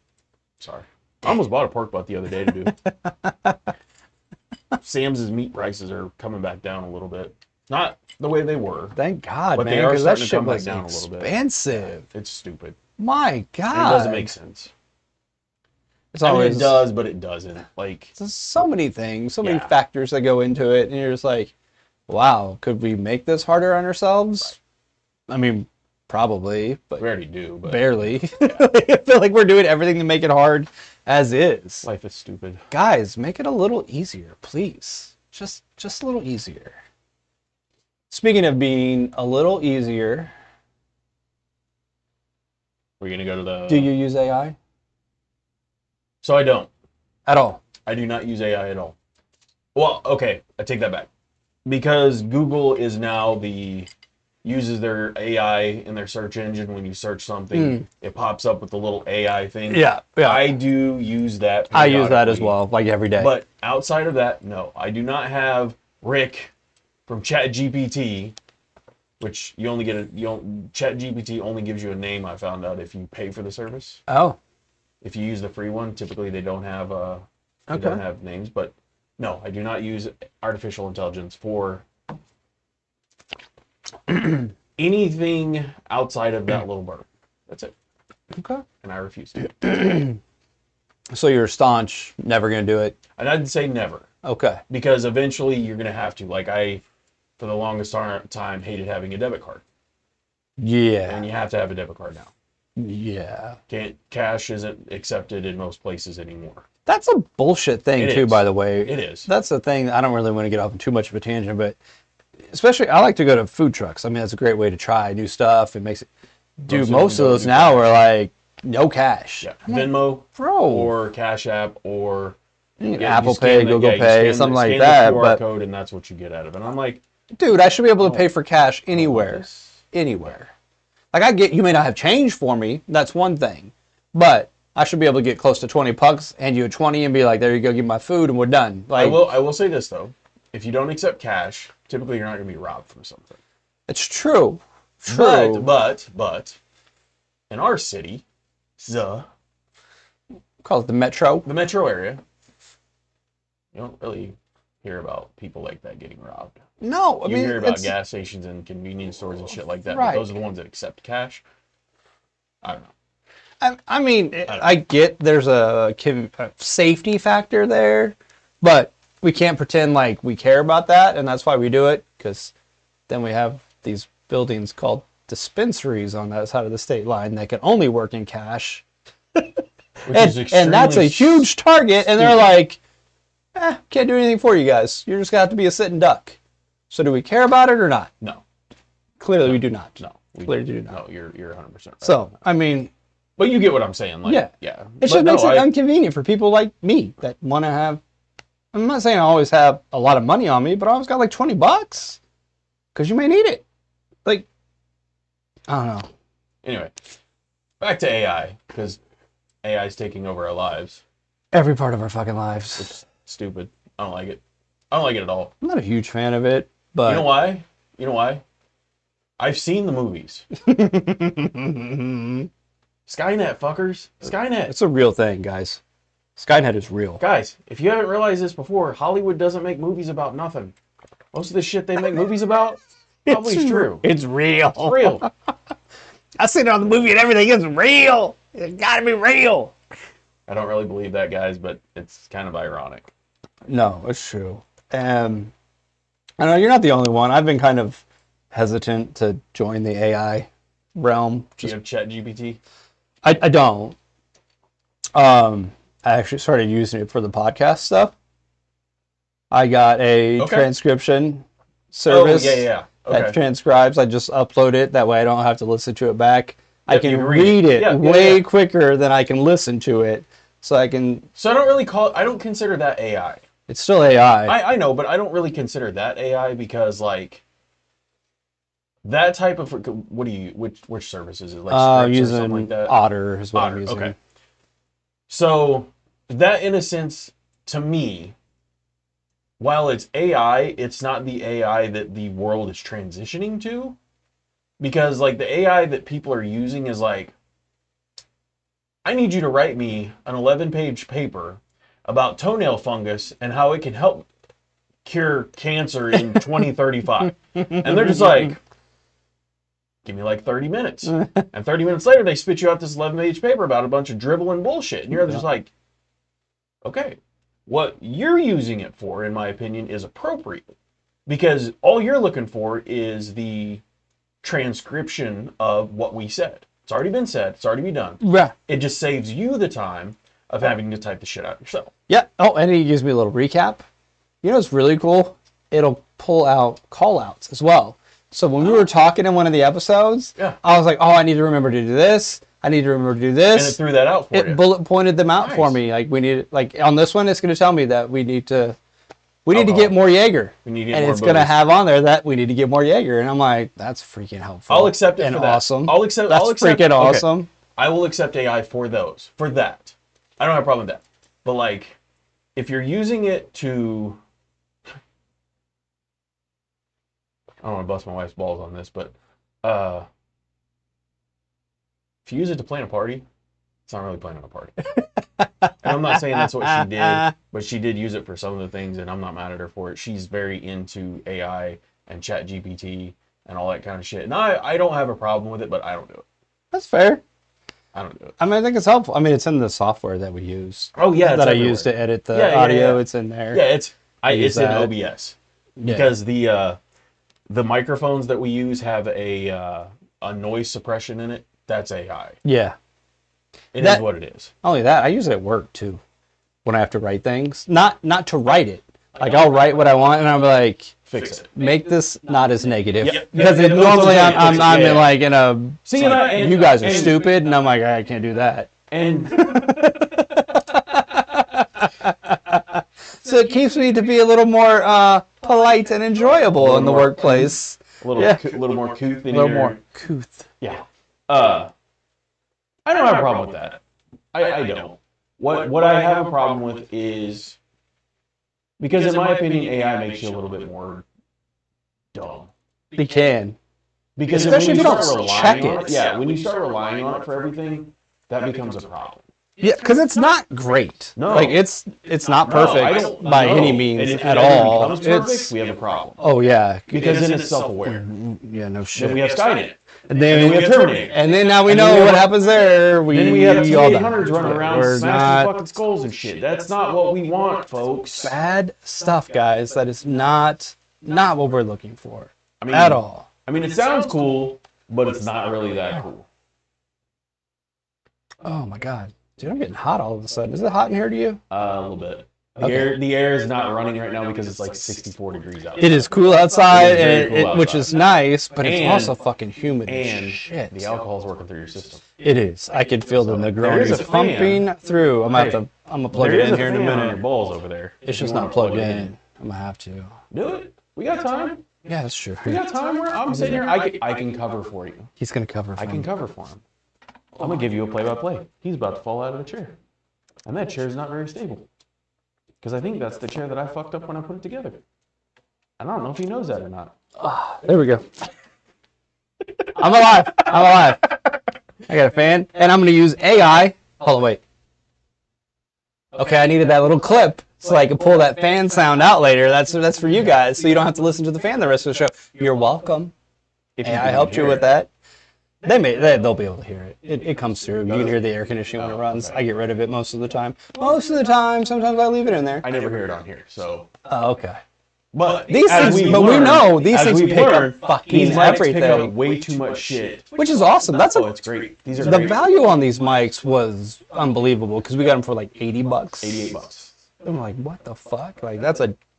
Speaker 2: Sorry. I almost bought a pork butt the other day to do. Sam's meat prices are coming back down a little bit. Not the way they were.
Speaker 1: Thank God,
Speaker 2: but
Speaker 1: man,
Speaker 2: they are
Speaker 1: that
Speaker 2: starting to
Speaker 1: shit
Speaker 2: come back
Speaker 1: was
Speaker 2: down a little bit.
Speaker 1: Expensive.
Speaker 2: It's stupid.
Speaker 1: My God.
Speaker 2: And it doesn't make sense. It does, but it doesn't. Like,
Speaker 1: there's so many things, so many factors that go into it, and you're just like, wow, could we make this harder on ourselves? Right. I mean, probably, but
Speaker 2: we already do, but
Speaker 1: barely. I feel like we're doing everything to make it hard as is.
Speaker 2: Life is stupid.
Speaker 1: Guys, make it a little easier, please. Just a little easier. Speaking of being a little easier,
Speaker 2: we're gonna go to the.
Speaker 1: Do you use AI?
Speaker 2: So I don't.
Speaker 1: At all?
Speaker 2: I do not use AI at all. Well, okay, I take that back. Because Google is now the uses their AI in their search engine. When you search something, it pops up with the little AI thing.
Speaker 1: Yeah.
Speaker 2: I do use that.
Speaker 1: I use that as well, like every day.
Speaker 2: But outside of that, no. I do not have Rick from ChatGPT, which you only get ChatGPT only gives you a name, I found out, if you pay for the service.
Speaker 1: Oh.
Speaker 2: If you use the free one, typically they don't have don't have names, but no, I do not use artificial intelligence for anything outside of that little burp. That's it.
Speaker 1: Okay.
Speaker 2: And I refuse to.
Speaker 1: So you're staunch, never going to do it?
Speaker 2: And I'd say never.
Speaker 1: Okay.
Speaker 2: Because eventually you're going to have to. Like I, for the longest time, hated having a debit card.
Speaker 1: Yeah.
Speaker 2: And you have to have a debit card now.
Speaker 1: Yeah.
Speaker 2: Cash isn't accepted in most places anymore.
Speaker 1: That's a bullshit thing too, by the way.
Speaker 2: It is.
Speaker 1: That's the thing. I don't really want to get off on too much of a tangent, but especially I like to go to food trucks. I mean, that's a great way to try new stuff. It makes it. Dude, most of those now are like no cash.
Speaker 2: Yeah. Venmo, or Cash App, or
Speaker 1: Apple Pay, Google Pay, something like that.
Speaker 2: Scan the QR code, and that's what you get out of it. And I'm like,
Speaker 1: dude, I should be able to pay for cash anywhere. Anywhere. Like you may not have change for me. That's one thing, but I should be able to get close to $20, hand you a 20, and be like, "There you go, give me my food, and we're done." Like,
Speaker 2: I will say this though: if you don't accept cash, typically you're not going to be robbed from something.
Speaker 1: It's true. True.
Speaker 2: But in our city,
Speaker 1: call it the metro
Speaker 2: area, you don't really hear about people like that getting robbed.
Speaker 1: No, I
Speaker 2: mean,
Speaker 1: you
Speaker 2: hear about gas stations and convenience stores and shit like that.
Speaker 1: Right.
Speaker 2: But those are the ones that accept cash. I don't know.
Speaker 1: I mean, I get there's a safety factor there, but we can't pretend like we care about that, and that's why we do it, because then we have these buildings called dispensaries on that side of the state line that can only work in cash. and that's a huge target, and they're like, can't do anything for you guys. You're just going to have to be a sitting duck. So do we care about it or not?
Speaker 2: No.
Speaker 1: Clearly we do not.
Speaker 2: No.
Speaker 1: Clearly do not.
Speaker 2: No, you're 100% right.
Speaker 1: So, I mean...
Speaker 2: But you get what I'm saying. Like, yeah.
Speaker 1: It just makes it inconvenient for people like me that want to have... I'm not saying I always have a lot of money on me, but I always got like $20. Because you may need it. Like, I don't know.
Speaker 2: Anyway, back to AI, because AI is taking over our lives.
Speaker 1: Every part of our fucking lives.
Speaker 2: It's stupid. I don't like it. I don't like it at all.
Speaker 1: I'm not a huge fan of it, but...
Speaker 2: You know why? I've seen the movies. Skynet, fuckers. Skynet.
Speaker 1: It's a real thing, guys. Skynet is real.
Speaker 2: Guys, if you haven't realized this before, Hollywood doesn't make movies about nothing. Most of the shit they make movies about probably is true.
Speaker 1: It's real.
Speaker 2: It's real.
Speaker 1: I seen it on the movie and everything. It's real. It's gotta be real.
Speaker 2: I don't really believe that, guys, but it's kind of ironic.
Speaker 1: No, it's true. I know you're not the only one. I've been kind of hesitant to join the AI realm.
Speaker 2: Do you have ChatGPT?
Speaker 1: I don't. I actually started using it for the podcast stuff. I got a transcription service that transcribes. I just upload it. That way I don't have to listen to it back. I can read it way quicker than I can listen to it. So I can...
Speaker 2: So I don't consider that AI.
Speaker 1: It's still AI.
Speaker 2: I know, but I don't really consider that AI because, like, that type of... Which service is it? Like Scripts
Speaker 1: using
Speaker 2: or something like that?
Speaker 1: Otter is what I'm using.
Speaker 2: Okay. So that, in a sense, to me, while it's AI, it's not the AI that the world is transitioning to. Because, like, the AI that people are using is like, I need you to write me an 11-page paper about toenail fungus and how it can help cure cancer in 2035. And they're just like, give me like 30 minutes. And 30 minutes later, they spit you out this 11-page paper about a bunch of dribbling bullshit. And you're just like, okay, what you're using it for, in my opinion, is appropriate. Because all you're looking for is the transcription of what we said. It's already been said. It's already been done.
Speaker 1: Yeah.
Speaker 2: It just saves you the time of having to type the shit out yourself.
Speaker 1: Yeah. Oh, and it gives me a little recap. You know what's really cool? It'll pull out call-outs as well. So when we were talking in one of the episodes, I was like, oh, I need to remember to do this. I need to remember to do this.
Speaker 2: And it threw that out for you.
Speaker 1: It bullet pointed them out for me. Like, we need, like, on this one, it's going to tell me that we need to we need to get more Jaeger.
Speaker 2: We need to get
Speaker 1: and
Speaker 2: more
Speaker 1: it's going to have on there that we need to get more Jaeger. And I'm like, that's freaking helpful.
Speaker 2: I'll accept it
Speaker 1: and
Speaker 2: for that.
Speaker 1: Awesome.
Speaker 2: That's
Speaker 1: freaking awesome.
Speaker 2: Okay. I will accept AI for those. For that. I don't have a problem with that. But, like, if you're using it to... I don't want to bust my wife's balls on this, but if you use it to plan a party, it's not really planning a party. And I'm not saying that's what she did, but she did use it for some of the things, and I'm not mad at her for it. She's very into AI and ChatGPT and all that kind of shit. And I don't have a problem with it, but I don't do it.
Speaker 1: That's fair.
Speaker 2: I don't do it.
Speaker 1: I mean, I think it's helpful. I mean, it's in the software that we use.
Speaker 2: Oh, yeah.
Speaker 1: That I use to edit the audio. Yeah. It's in there.
Speaker 2: Yeah, it's in OBS. Because the microphones that we use have a noise suppression in it. That's AI.
Speaker 1: Yeah.
Speaker 2: It is what it is.
Speaker 1: Only that, I use it at work too. When I have to write things. Not to write it. Like, I'll write what I want, and I'm like,
Speaker 2: fix it.
Speaker 1: Make this not as negative.
Speaker 2: Yep.
Speaker 1: Because normally I'm like in a, you guys are stupid, and I'm like, I can't do that.
Speaker 2: And
Speaker 1: so it keeps me to be a little more polite and enjoyable in the workplace.
Speaker 2: A little more couth.
Speaker 1: More couth.
Speaker 2: Yeah. I don't have a problem with that. I don't. What I have a problem with is, because in my opinion, AI makes you a little bit more dumb.
Speaker 1: It can.
Speaker 2: Because
Speaker 1: especially if you don't check it.
Speaker 2: Yeah, when you start relying on it for everything, that becomes a problem.
Speaker 1: Yeah, because it's not great.
Speaker 2: No.
Speaker 1: Like, it's not perfect by any means at all.
Speaker 2: If it becomes perfect, we have a problem.
Speaker 1: Oh, yeah.
Speaker 2: Because then it's self-aware.
Speaker 1: Yeah, no shit.
Speaker 2: Then we have Skynet.
Speaker 1: And then we have Terminator. And then now we know what happens there.
Speaker 2: Then we have T-800s running around smashing fucking skulls and shit. That's not what we want, folks.
Speaker 1: Bad stuff, guys. That is not what we're looking for. At all.
Speaker 2: I mean, it sounds cool, but it's not really that cool.
Speaker 1: Oh, my God. Dude, I'm getting hot all of a sudden. Is it hot in here to you?
Speaker 2: A little bit. The air is not running right now because it's like 64 degrees outside.
Speaker 1: It is cool outside, which is nice, but it's also fucking humid
Speaker 2: and
Speaker 1: shit.
Speaker 2: The alcohol's working through your system.
Speaker 1: It is. I can feel the Negronis pumping through. I'm gonna plug it in here in a minute.
Speaker 2: Your balls over there.
Speaker 1: It's just not plugged in. I'm gonna have to.
Speaker 2: Do it. We got time.
Speaker 1: Yeah, that's true.
Speaker 2: We got time. I'm sitting here. I can cover for you.
Speaker 1: He's gonna cover for
Speaker 2: I can cover for him. I'm gonna give you a play-by-play. He's about to fall out of the chair. And that chair's not very stable. Because I think that's the chair that I fucked up when I put it together. And I don't know if he knows that or not.
Speaker 1: There we go. I'm alive. I got a fan. And I'm going to use AI. Hold on, wait. Okay, I needed that little clip so I could pull that fan sound out later. That's for you guys, so you don't have to listen to the fan the rest of the show. You're welcome. AI helped you with that. They'll be able to hear it. It comes through. You can hear the air conditioning when it runs. I get rid of it most of the time. Sometimes I leave it in there.
Speaker 2: I never hear it on here, so.
Speaker 1: Oh, okay.
Speaker 2: But
Speaker 1: we know these things pick up fucking everything.
Speaker 2: Pick up way too much shit.
Speaker 1: Which is awesome.
Speaker 2: It's great. These are
Speaker 1: the value on these mics was unbelievable because we got them for like $80.
Speaker 2: $88.
Speaker 1: I'm like, what the fuck? Like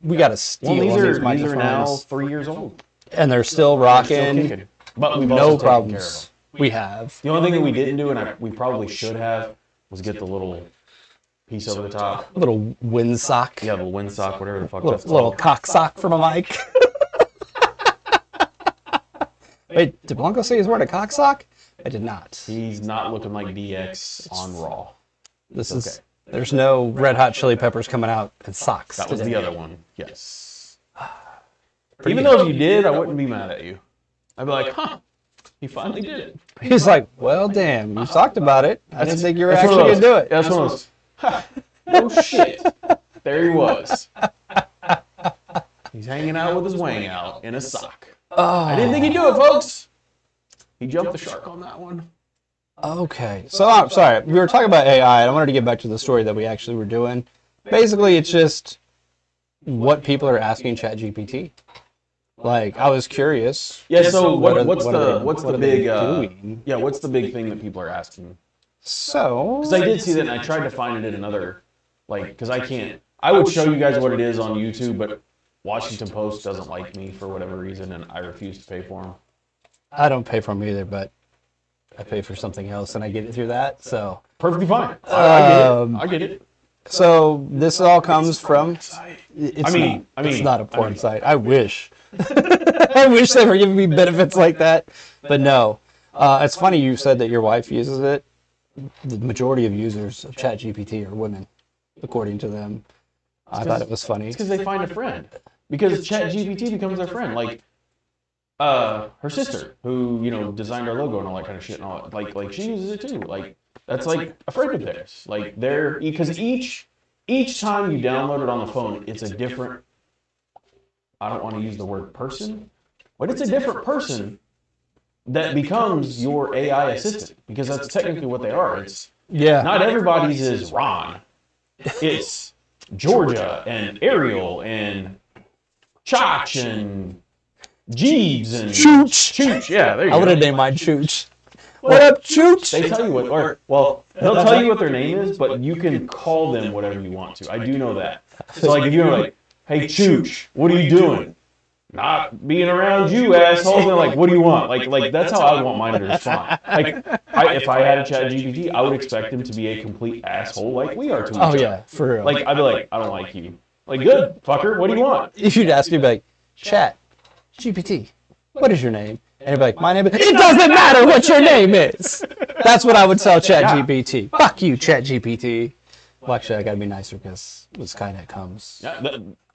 Speaker 1: we got to steal.
Speaker 2: These are now 3 years old,
Speaker 1: and they're still rocking.
Speaker 2: But we've
Speaker 1: no problems. We have.
Speaker 2: The only thing that we didn't do, and we probably should have, was get the little piece over the top.
Speaker 1: A little windsock.
Speaker 2: Yeah, the windsock, whatever the fuck
Speaker 1: that's called. Little cock sock from a mic. Wait, did Blanco say he's wearing a cock sock? I did not.
Speaker 2: He's not looking like DX on Raw.
Speaker 1: There's no Red Hot Chili Peppers coming out in socks.
Speaker 2: That was the other one, yes. Even though if you did, I wouldn't be mad at you. I'd be like, huh, he finally did it.
Speaker 1: He's like, well, damn, you talked about it. I didn't think you were actually going to do it.
Speaker 2: That's one of those, ha, no shit. There he was. He's hanging out with his wang out in a sock.
Speaker 1: Oh.
Speaker 2: I didn't think he'd do it, folks. He jumped the shark on that one.
Speaker 1: Okay. So, I'm sorry. We were talking about AI, and I wanted to get back to the story that we actually were doing. Basically, it's just what people are asking ChatGPT. Like, I was curious.
Speaker 2: Yeah, so what's the big thing that people are asking?
Speaker 1: So,
Speaker 2: because I did see that, and I tried to find it in another, because I would show you guys what it is on YouTube, but Washington Post doesn't like me for whatever reason, and I refuse to pay for them.
Speaker 1: I don't pay for them either, but I pay for something else, and I get it through that, so.
Speaker 2: Perfectly fine. I get it.
Speaker 1: So this all comes from.
Speaker 2: It's
Speaker 1: not a porn site. I wish. I wish they were giving me benefits like that, but no. It's funny you said that your wife uses it. The majority of users of ChatGPT are women, according to them. I thought it was funny.
Speaker 2: It's because they find a friend. Because ChatGPT becomes their friend. Like, her sister, who designed our logo and all that kind of shit, and all like she uses it too. Like, that's like a friend of theirs. Like, because each time you download it on the phone, it's a different. I don't want to use the word person, but it's a different person that becomes your AI assistant, because that's technically what they are. It's not everybody's is Ron. It's Georgia and Ariel and Chotch and Jeeves and
Speaker 1: Chooch.
Speaker 2: Yeah, there you go.
Speaker 1: I would have named mine Chooch. What up, Chooch?
Speaker 2: They tell you they'll tell you what their name is, but you can call them whatever you want to. I do know that. So like if you're like, hey Chooch, what are you doing? Not being around you, asshole. They're like, what do you want? Like that's how I would want mine to respond. Like, if I had a ChatGPT, I would expect him to be a complete asshole like we are to each other.
Speaker 1: Oh yeah, for real.
Speaker 2: Like I'd be like, I don't like you. Like, good, fucker. What do you want?
Speaker 1: If you'd ask me, like, Chat, GPT, what is your name? And he'd be like, my name is. It doesn't matter what your name is. That's what I would tell ChatGPT. Yeah. Fuck you, ChatGPT. Well, actually, I gotta be nicer because when Skynet comes,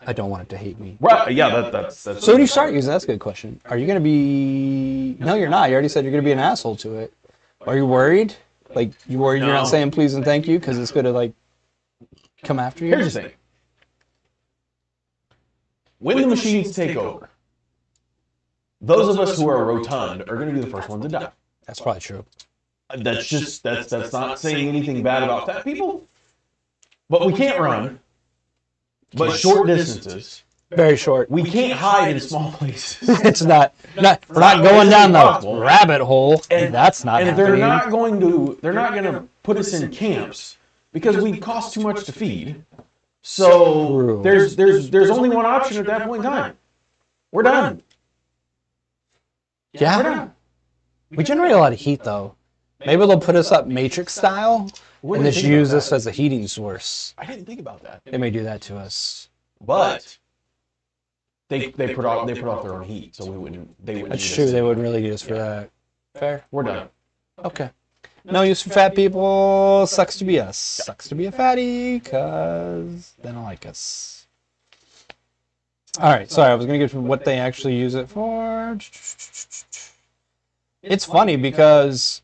Speaker 1: I don't want it to hate me.
Speaker 2: Right? Yeah, that's.
Speaker 1: So when you start using, that's a good question. Are you gonna be? No, you're not. You already said you're gonna be an asshole to it. Are you worried? Like, you worried you're not saying please and thank you because it's gonna like come after you?
Speaker 2: Here's the thing. When the machines take over, those of us who are rotund are going to be the first ones to die.
Speaker 1: That's probably true.
Speaker 2: That's not saying anything bad about fat people, but we can't run. But short distances.
Speaker 1: Very short.
Speaker 2: We can't hide in small places.
Speaker 1: It's not we're not going down the rabbit hole. And that's not happening.
Speaker 2: They're not going to put us in camps because we cost too much to feed. So there's only one option at that point in time. We're done.
Speaker 1: Yeah.
Speaker 2: We're done.
Speaker 1: We generate a lot of heat though. Maybe they'll put us up Matrix style and just use this as a heating source.
Speaker 2: I didn't think about that.
Speaker 1: They may do that to us.
Speaker 2: But they put off their own heat, so we wouldn't.
Speaker 1: That's true. They wouldn't really use us for that. Fair.
Speaker 2: We're done.
Speaker 1: Okay. No use for fat people. Sucks to be us. Sucks to be a fatty, because they don't like us. All right. Sorry, I was going to get to what they actually use it for. It's funny because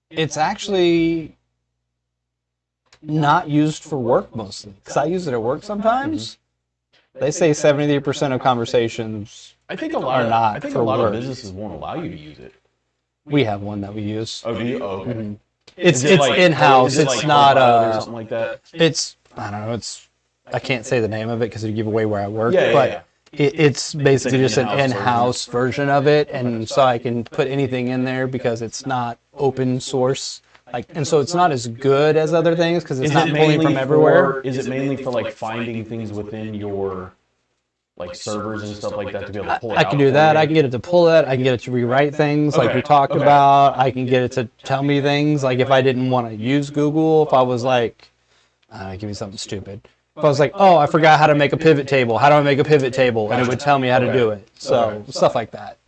Speaker 1: it's actually not used for work mostly. Because I use it at work sometimes. They say 73% of conversations
Speaker 2: I think a lot of businesses won't allow you to use it.
Speaker 1: We have one that we use.
Speaker 2: Oh, do you? Oh, okay. Mm-hmm.
Speaker 1: It's in-house. It's not
Speaker 2: or something like that.
Speaker 1: It's I don't know. I can't say the name of it because it would give away where I work. But it's basically just an in-house version of it, and so I can put anything in there because it's not open source. And so it's not as good as other things because it's not pulling from everywhere.
Speaker 2: Is it mainly for like finding things within your like servers and stuff like that to be able to pull it out?
Speaker 1: I can do that. I can get it to pull it. I can get it to rewrite things like we talked about. I can get it to tell me things. Like if I didn't want to use Google, if I was like, give me something stupid. If I was like, oh, I forgot how to make a pivot table. How do I make a pivot table? And it would tell me how to do it. So stuff like that.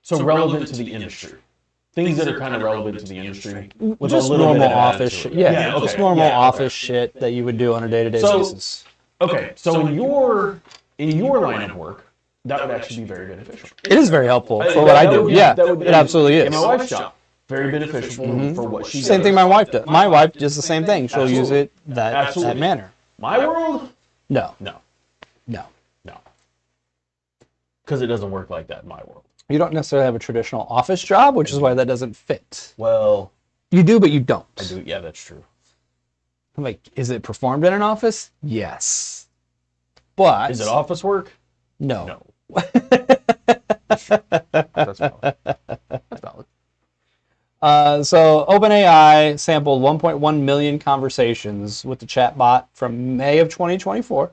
Speaker 2: So relevant to the industry. Things that are kind of relevant to the industry. With
Speaker 1: just
Speaker 2: a little
Speaker 1: normal
Speaker 2: bit of
Speaker 1: office shit. Yeah, just normal office shit that you would do on a day-to-day basis.
Speaker 2: Okay, so in your line of work, that would actually be very beneficial.
Speaker 1: It is very helpful for what I do. Yeah, it absolutely is.
Speaker 2: In my wife's shop, very beneficial for what she does.
Speaker 1: Same thing my wife does. My wife does the same thing. She'll use it that manner.
Speaker 2: My world?
Speaker 1: No.
Speaker 2: Because it doesn't work like that in my world.
Speaker 1: You don't necessarily have a traditional office job, which is why that doesn't fit.
Speaker 2: Well,
Speaker 1: you do, but you don't.
Speaker 2: I do. Yeah, that's true.
Speaker 1: I'm like, is it performed in an office? Yes. But
Speaker 2: is it office work?
Speaker 1: No.
Speaker 2: That's valid. That's valid.
Speaker 1: So OpenAI sampled 1.1 million conversations with the chatbot from May of 2024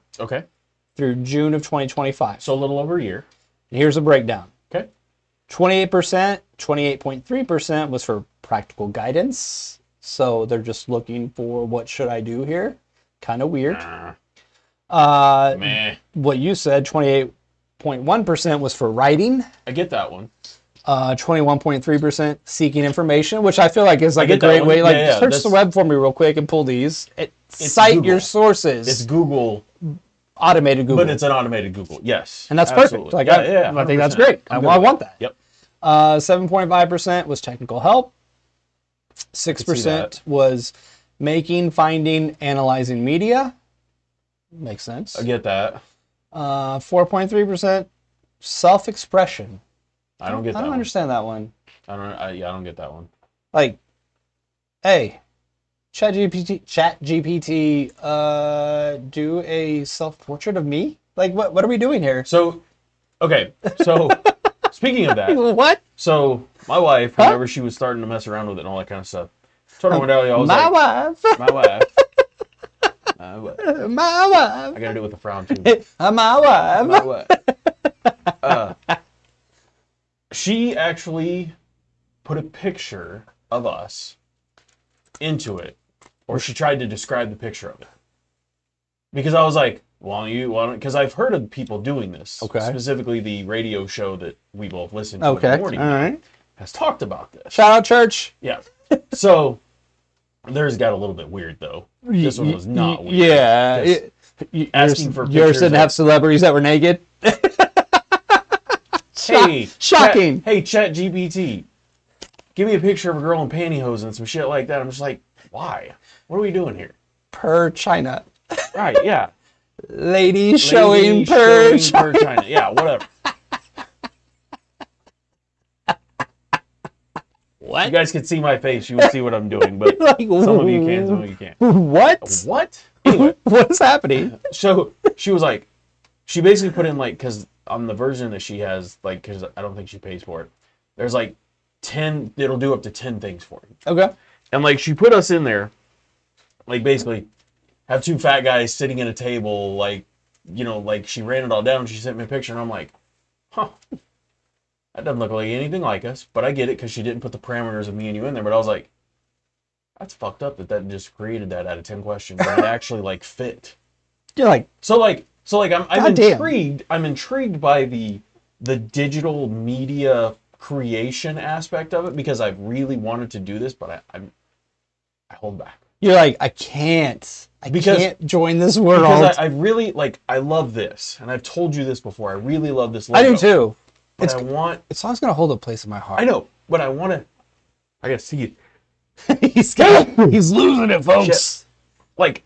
Speaker 1: through June of 2025.
Speaker 2: So a little over a year.
Speaker 1: And here's a breakdown.
Speaker 2: Okay.
Speaker 1: 28%, 28.3% was for practical guidance, So they're just looking for what should I do here. Kind of weird.
Speaker 2: Meh.
Speaker 1: What you said, 28.1% was for writing.
Speaker 2: I get that one.
Speaker 1: 21.3% seeking information, which I feel like is like a great way. Like, search the web for me real quick and pull these. Cite Google. Your sources.
Speaker 2: It's Google.
Speaker 1: Automated Google.
Speaker 2: But it's an automated Google, yes.
Speaker 1: And that's perfect. Like, I think that's great. I want that.
Speaker 2: Yep.
Speaker 1: 7.5% was technical help. 6% was making, finding, analyzing media. Makes sense.
Speaker 2: I get that.
Speaker 1: 4.3% self-expression.
Speaker 2: I don't get that.
Speaker 1: I don't understand that one.
Speaker 2: I don't get that one.
Speaker 1: Like, hey, ChatGPT, do a self-portrait of me? Like, what are we doing here?
Speaker 2: So, okay, speaking of that,
Speaker 1: what?
Speaker 2: So my wife, whenever she was starting to mess around with it and all that kind of stuff, told her one day, I was
Speaker 1: my
Speaker 2: like,
Speaker 1: wife.
Speaker 2: My wife. My wife.
Speaker 1: My wife.
Speaker 2: I gotta do it with a frown too.
Speaker 1: My wife.
Speaker 2: My wife. She actually put a picture of us into it, or she tried to describe the picture of it. Because I was like, because I've heard of people doing this.
Speaker 1: Okay.
Speaker 2: Specifically the radio show that we both listen to in the morning.
Speaker 1: All right.
Speaker 2: Has talked about this.
Speaker 1: Shout out, church.
Speaker 2: Yeah. So, theirs got a little bit weird, though. This one was not weird.
Speaker 1: Yeah.
Speaker 2: Asking for pictures.
Speaker 1: Yours didn't have celebrities that were naked?
Speaker 2: Hey,
Speaker 1: shocking.
Speaker 2: Hey, ChatGPT, give me a picture of a girl in pantyhose and some shit like that. I'm just like, why? What are we doing here?
Speaker 1: Per China.
Speaker 2: Right, yeah.
Speaker 1: Lady showing per China.
Speaker 2: Yeah, whatever.
Speaker 1: What?
Speaker 2: You guys could see my face. You would see what I'm doing, but like, some of you can, some of you can't.
Speaker 1: What?
Speaker 2: What? Anyway.
Speaker 1: What is happening?
Speaker 2: So, she was like, she basically put in, like, because on the version that she has, like, because I don't think she pays for it, there's, like, 10, it'll do up to 10 things for you.
Speaker 1: Okay.
Speaker 2: And, like, she put us in there, like, basically, have two fat guys sitting at a table, like, you know, like, she ran it all down, she sent me a picture, and I'm like, huh, that doesn't look like anything like us, but I get it, because she didn't put the parameters of me and you in there, but I was like, that's fucked up that just created that out of 10 questions, and it actually, like, fit.
Speaker 1: You're like...
Speaker 2: So I'm intrigued. I'm intrigued by the digital media creation aspect of it because I've really wanted to do this, but I hold back.
Speaker 1: You're like, I can't join this world.
Speaker 2: Because I really, like, I love this. And I've told you this before. I really love this logo.
Speaker 1: I do too.
Speaker 2: But
Speaker 1: it's always going to hold a place in my heart.
Speaker 2: I know, but I gotta see it.
Speaker 1: He's losing it, folks.
Speaker 2: Shit. Like,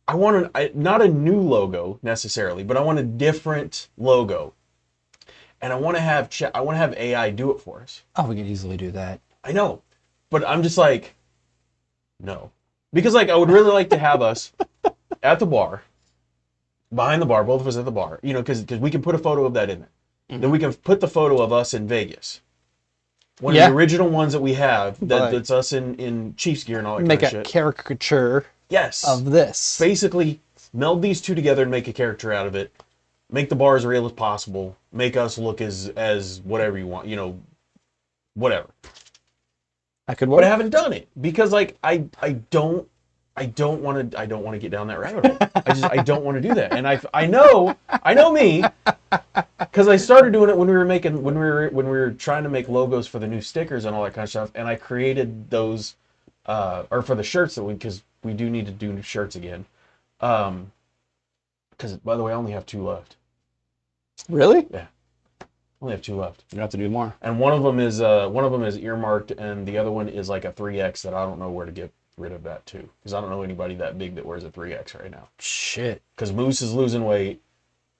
Speaker 2: I want not a new logo necessarily, but I want a different logo. And I want to have AI do it for us.
Speaker 1: Oh, we can easily do that.
Speaker 2: I know. But I'm just like, no. Because, like, I would really like to have us at the bar, behind the bar, both of us at the bar, you know, because we can put a photo of that in there. Mm-hmm. Then we can put the photo of us in Vegas. One of the original ones that we have, that's us in Chiefs gear and all that kind of shit.
Speaker 1: Make a caricature of this.
Speaker 2: Basically, meld these two together and make a character out of it. Make the bar as real as possible. Make us look as whatever you want, you know, whatever.
Speaker 1: I could work.
Speaker 2: But I haven't done it because, like, I don't want to get down that rabbit hole. I don't want to do that. And I know me, because I started doing it when we were trying to make logos for the new stickers and all that kind of stuff. And I created those, or for the shirts because we do need to do new shirts again. Because, by the way, I only have 2 left.
Speaker 1: Really?
Speaker 2: Yeah, only have 2 left.
Speaker 1: You have to do more.
Speaker 2: And one of them is earmarked, and the other one is like a 3X that I don't know where to get rid of that too, because I don't know anybody that big that wears a 3X right now.
Speaker 1: Shit.
Speaker 2: Because Moose is losing weight,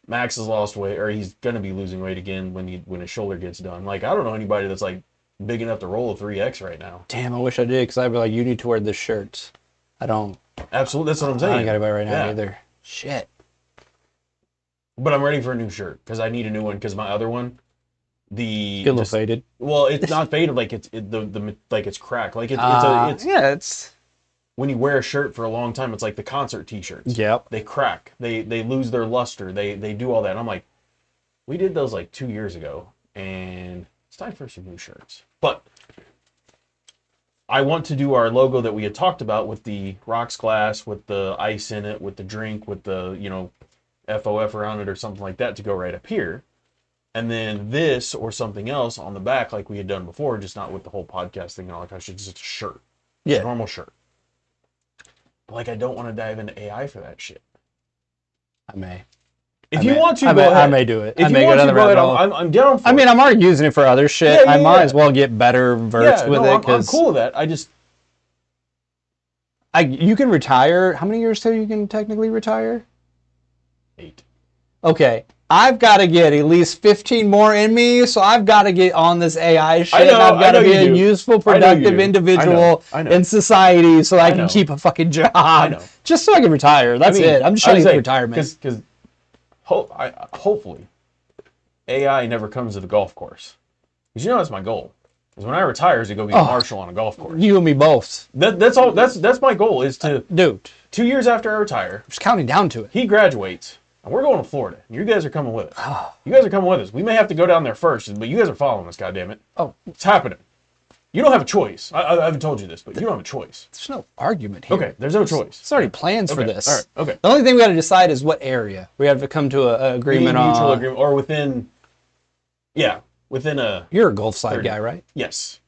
Speaker 2: Max has lost weight, or he's gonna be losing weight again when his shoulder gets done. Like, I don't know anybody that's like big enough to roll a 3X right now.
Speaker 1: Damn, I wish I did, because I'd be like, you need to wear this shirt. I don't.
Speaker 2: Absolutely, that's what I'm saying.
Speaker 1: I don't got it right now either. Shit.
Speaker 2: But I'm ready for a new shirt because I need a new one because my other one,
Speaker 1: a little faded.
Speaker 2: Well, it's not faded, like it's cracked. Like it's when you wear a shirt for a long time, it's like the concert T-shirts.
Speaker 1: Yep.
Speaker 2: They crack. They lose their luster. They do all that. And I'm like, we did those like 2 years ago, and it's time for some new shirts. But I want to do our logo that we had talked about with the rocks glass, with the ice in it, with the drink, with the, FOF around it or something like that to go right up here. And then this or something else on the back like we had done before, just not with the whole podcast thing. Like I should just a shirt. Yeah. A normal shirt. But like I don't want to dive into AI for that shit.
Speaker 1: I may.
Speaker 2: If you want to, go ahead.
Speaker 1: I may do it.
Speaker 2: If you want to, go ahead. I'm down for it.
Speaker 1: I mean, I'm already using it for other shit. I might as well get better versed with it.
Speaker 2: I'm cool with that.
Speaker 1: You can retire. How many years till you can technically retire?
Speaker 2: 8.
Speaker 1: Okay. I've got to get at least 15 more in me, so I've got to get on this AI shit. I've got to be a useful, productive individual in society so I can keep a fucking job. I know. Just so I can retire. That's it. I'm just trying to get retirement.
Speaker 2: Because hopefully, AI never comes to the golf course. Because that's my goal. Because when I retire, is to go be a marshal on a golf course.
Speaker 1: You and me both.
Speaker 2: That's all. That's my goal. Is to
Speaker 1: dude.
Speaker 2: 2 years after I retire,
Speaker 1: I'm just counting down to it.
Speaker 2: He graduates, and we're going to Florida. You guys are coming with us. You guys are coming with us. We may have to go down there first, but you guys are following us. Goddammit.
Speaker 1: Oh,
Speaker 2: it's happening. You don't have a choice. I haven't told you this, but you don't have a choice.
Speaker 1: There's no argument here.
Speaker 2: Okay, there's no choice.
Speaker 1: There's already plans for this.
Speaker 2: All right, okay.
Speaker 1: The only thing we got to decide is what area. We have to come to an agreement on.
Speaker 2: Mutual agreement, or within a...
Speaker 1: You're a Gulf side guy, right?
Speaker 2: Yes.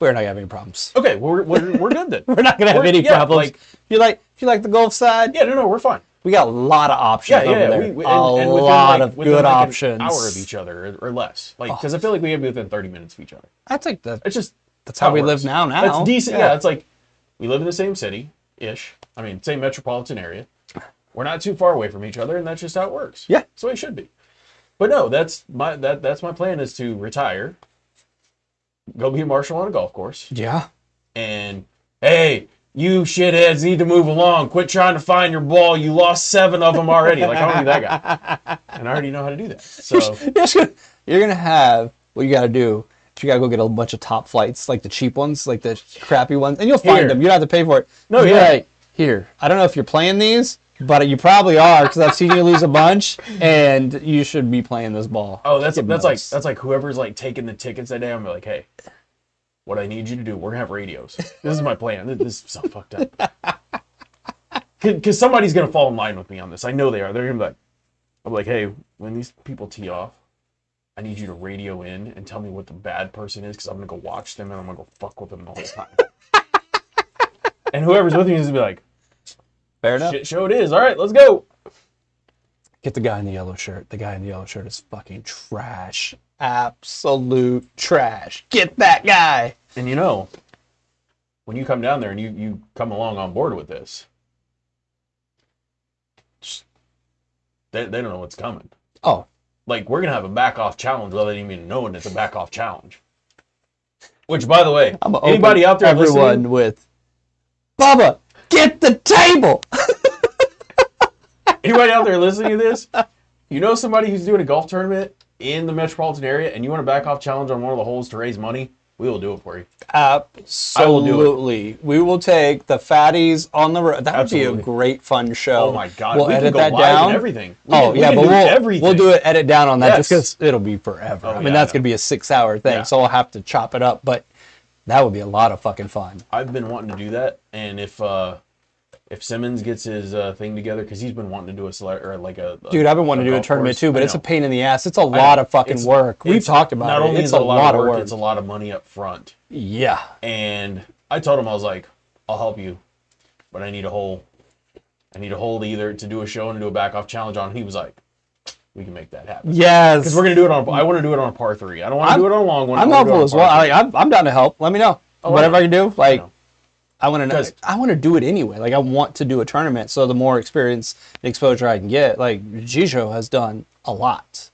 Speaker 1: We're not going to have any problems.
Speaker 2: Okay, we're good then.
Speaker 1: We're not going to have any problems. If you like the Gulf side?
Speaker 2: Yeah, no, we're fine.
Speaker 1: We got a lot of options over there.
Speaker 2: And
Speaker 1: lot of good options.
Speaker 2: An hour of each other or less. Because I feel like we have to be within 30 minutes of each other.
Speaker 1: That's like the...
Speaker 2: It's just...
Speaker 1: That's how we live now.
Speaker 2: That's decent. Yeah, it's like we live in the same city-ish. I mean, same metropolitan area. We're not too far away from each other, and that's just how it works.
Speaker 1: Yeah.
Speaker 2: That's the way it should be. But no, that's my plan is to retire, go be a marshal on a golf course.
Speaker 1: Yeah.
Speaker 2: And, hey, you shitheads need to move along. Quit trying to find your ball. You lost 7 of them already. Like, I want to be that guy. And I already know how to do that. So
Speaker 1: you're going to have what you got to do. You gotta go get a bunch of top flights, like the cheap ones, like the crappy ones, and you'll find them. You don't have to pay for it.
Speaker 2: No, yeah.
Speaker 1: Like, here, I don't know if you're playing these, but you probably are because I've seen you lose a bunch, and you should be playing this ball.
Speaker 2: Oh, that's like whoever's like taking the tickets that day. I'm like, hey, what I need you to do, we're gonna have radios. This is my plan. This is so fucked up. Because somebody's gonna fall in line with me on this. I know they are. They're gonna be like, I'm like, hey, when these people tee off, I need you to radio in and tell me what the bad person is because I'm going to go watch them and I'm going to go fuck with them the whole time. And whoever's with me is going to be like,
Speaker 1: fair enough.
Speaker 2: Shit show it is. All right, let's go.
Speaker 1: Get the guy in the yellow shirt. The guy in the yellow shirt is fucking trash. Absolute trash. Get that guy.
Speaker 2: And when you come down there and you come along on board with this, they don't know what's coming.
Speaker 1: Oh.
Speaker 2: Like, we're going to have a back-off challenge without even knowing it's a back-off challenge. Which, by the way, anybody out there listening...
Speaker 1: with, Bubba, get the table!
Speaker 2: Anybody out there listening to this, you know somebody who's doing a golf tournament in the metropolitan area and you want a back-off challenge on one of the holes to raise money, we will do it for you.
Speaker 1: Absolutely. We will take the Fatties on the road. That would be a great, fun show.
Speaker 2: Oh my God.
Speaker 1: We'll edit that down.
Speaker 2: And everything.
Speaker 1: We'll do it, edit down on that just because it'll be forever. I mean, that's going to be a 6-hour thing, so I'll have to chop it up, but that would be a lot of fucking fun.
Speaker 2: I've been wanting to do that, and if Simmons gets his thing together, because he's been wanting to do
Speaker 1: Dude, I've been wanting to do a tournament too, but it's a pain in the ass. It's a lot of fucking work. We've talked about it.
Speaker 2: Not only is it a lot of work, it's a lot of money up front.
Speaker 1: Yeah.
Speaker 2: And I told him, I was like, I'll help you, but I need a hole. I need a hole either to do a show and to do a back-off challenge on. And he was like, we can make that happen.
Speaker 1: Yes.
Speaker 2: Because we're going to do it on, I want to do it on a par 3. I don't want to do it on a long one.
Speaker 1: I'm helpful as well. I'm down to help. Let me know. Whatever I can do. Like, I want to know. I want to do it anyway. Like, I want to do a tournament, so the more experience and exposure I can get. Like, Gijo has done a lot.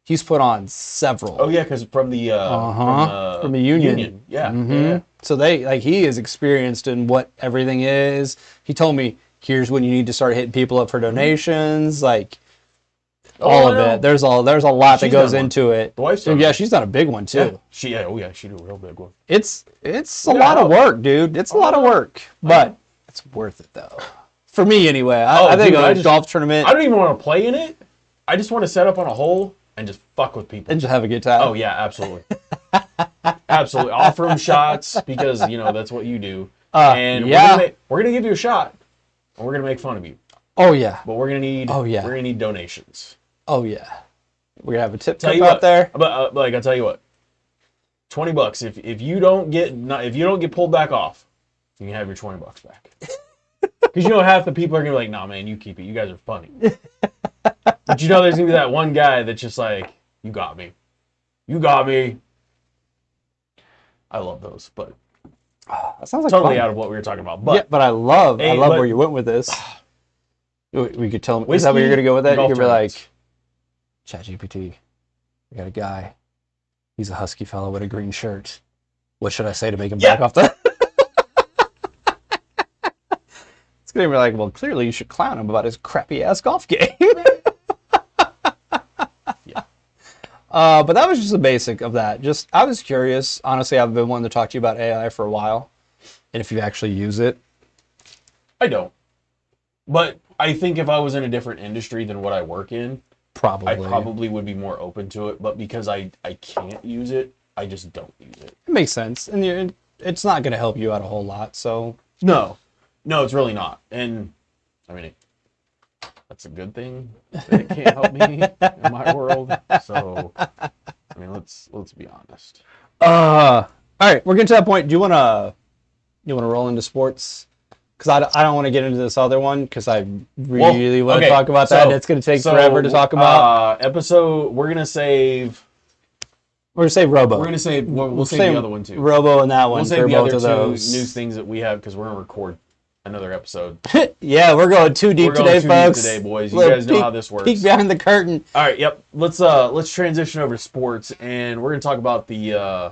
Speaker 1: He's put on several.
Speaker 2: Oh yeah, because from the
Speaker 1: union.
Speaker 2: Yeah.
Speaker 1: Mm-hmm.
Speaker 2: Yeah.
Speaker 1: So he is experienced in what everything is. He told me, here's when you need to start hitting people up for donations. Like, all of it. There's a lot that goes into it.
Speaker 2: The wife's done
Speaker 1: one. She's done a big one too.
Speaker 2: Yeah. She did a real big one.
Speaker 1: It's a lot of work, dude. It's a lot of work, but it's worth it though. For me, anyway. I think a golf tournament.
Speaker 2: I don't even want to play in it. I just want to set up on a hole and just fuck with people
Speaker 1: and just have a good time.
Speaker 2: Oh yeah, absolutely. Absolutely. Offer them shots because, you know, that's what you do. And
Speaker 1: yeah.
Speaker 2: we're gonna give you a shot, and we're gonna make fun of you.
Speaker 1: Oh yeah.
Speaker 2: But we're gonna need donations.
Speaker 1: Oh yeah. We're gonna have a tip cup out there.
Speaker 2: But like I tell you what, $20. If you don't get pulled back off, you can have your $20 back. Because you know half the people are gonna be like, nah, man, you keep it. You guys are funny. But you know there's gonna be that one guy that's just like, you got me. You got me. I love those, but
Speaker 1: that sounds like
Speaker 2: totally
Speaker 1: fun.
Speaker 2: out of what we were talking about. But
Speaker 1: yeah, but I love where you went with this. We could tell them, is that where you're gonna go with that? You could be like, ChatGPT, we got a guy. He's a husky fellow with a green shirt. What should I say to make him back off the? It's gonna be like, well, clearly you should clown him about his crappy ass golf game.
Speaker 2: Yeah.
Speaker 1: But that was just the basic of that. Just I was curious. Honestly, I've been wanting to talk to you about AI for a while, and if you actually use it.
Speaker 2: I don't. But I think if I was in a different industry than what I work in, I probably would be more open to it. But because I can't use it, I just don't use it.
Speaker 1: It makes sense, and it's not going to help you out a whole lot. So
Speaker 2: no, it's really not. And I mean, that's a good thing that it can't help me in my world. So I mean, let's be honest.
Speaker 1: All right, we're getting to that point. Do you want to roll into sports? Because I don't want to get into this other one because I really want to talk about that. It's going to take forever to talk about.
Speaker 2: We're going to save
Speaker 1: Robo.
Speaker 2: We're going to save, we'll save the other one too.
Speaker 1: Robo and that one.
Speaker 2: We'll save the other two news things that we have because we're going to record another episode.
Speaker 1: Yeah, we're going too deep today, folks.
Speaker 2: Deep today, boys. You guys know how this works.
Speaker 1: Peek behind the curtain.
Speaker 2: All right, yep. Let's transition over to sports, and we're going to talk about the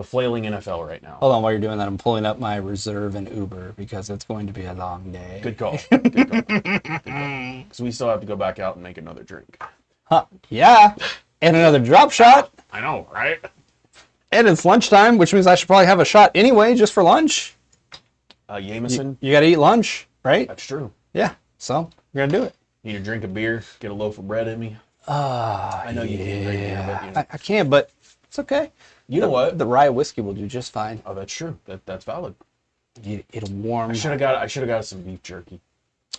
Speaker 2: flailing NFL right now.
Speaker 1: Hold on, while you're doing that, I'm pulling up my reserve in Uber because it's going to be a long day.
Speaker 2: Good call. Because we still have to go back out and make another drink.
Speaker 1: Huh? Yeah, and another drop shot.
Speaker 2: I know, right?
Speaker 1: And it's lunchtime, which means I should probably have a shot anyway, just for lunch.
Speaker 2: Jameson.
Speaker 1: You got to eat lunch, right?
Speaker 2: That's true.
Speaker 1: Yeah, so we're gonna do it.
Speaker 2: Need a drink of beer, get a loaf of bread in me. I know you can't drink beer, but you know.
Speaker 1: I can't, but it's okay.
Speaker 2: You know what?
Speaker 1: The rye whiskey will do just fine.
Speaker 2: Oh, that's true. That's valid.
Speaker 1: It'll warm.
Speaker 2: I should have got some beef jerky.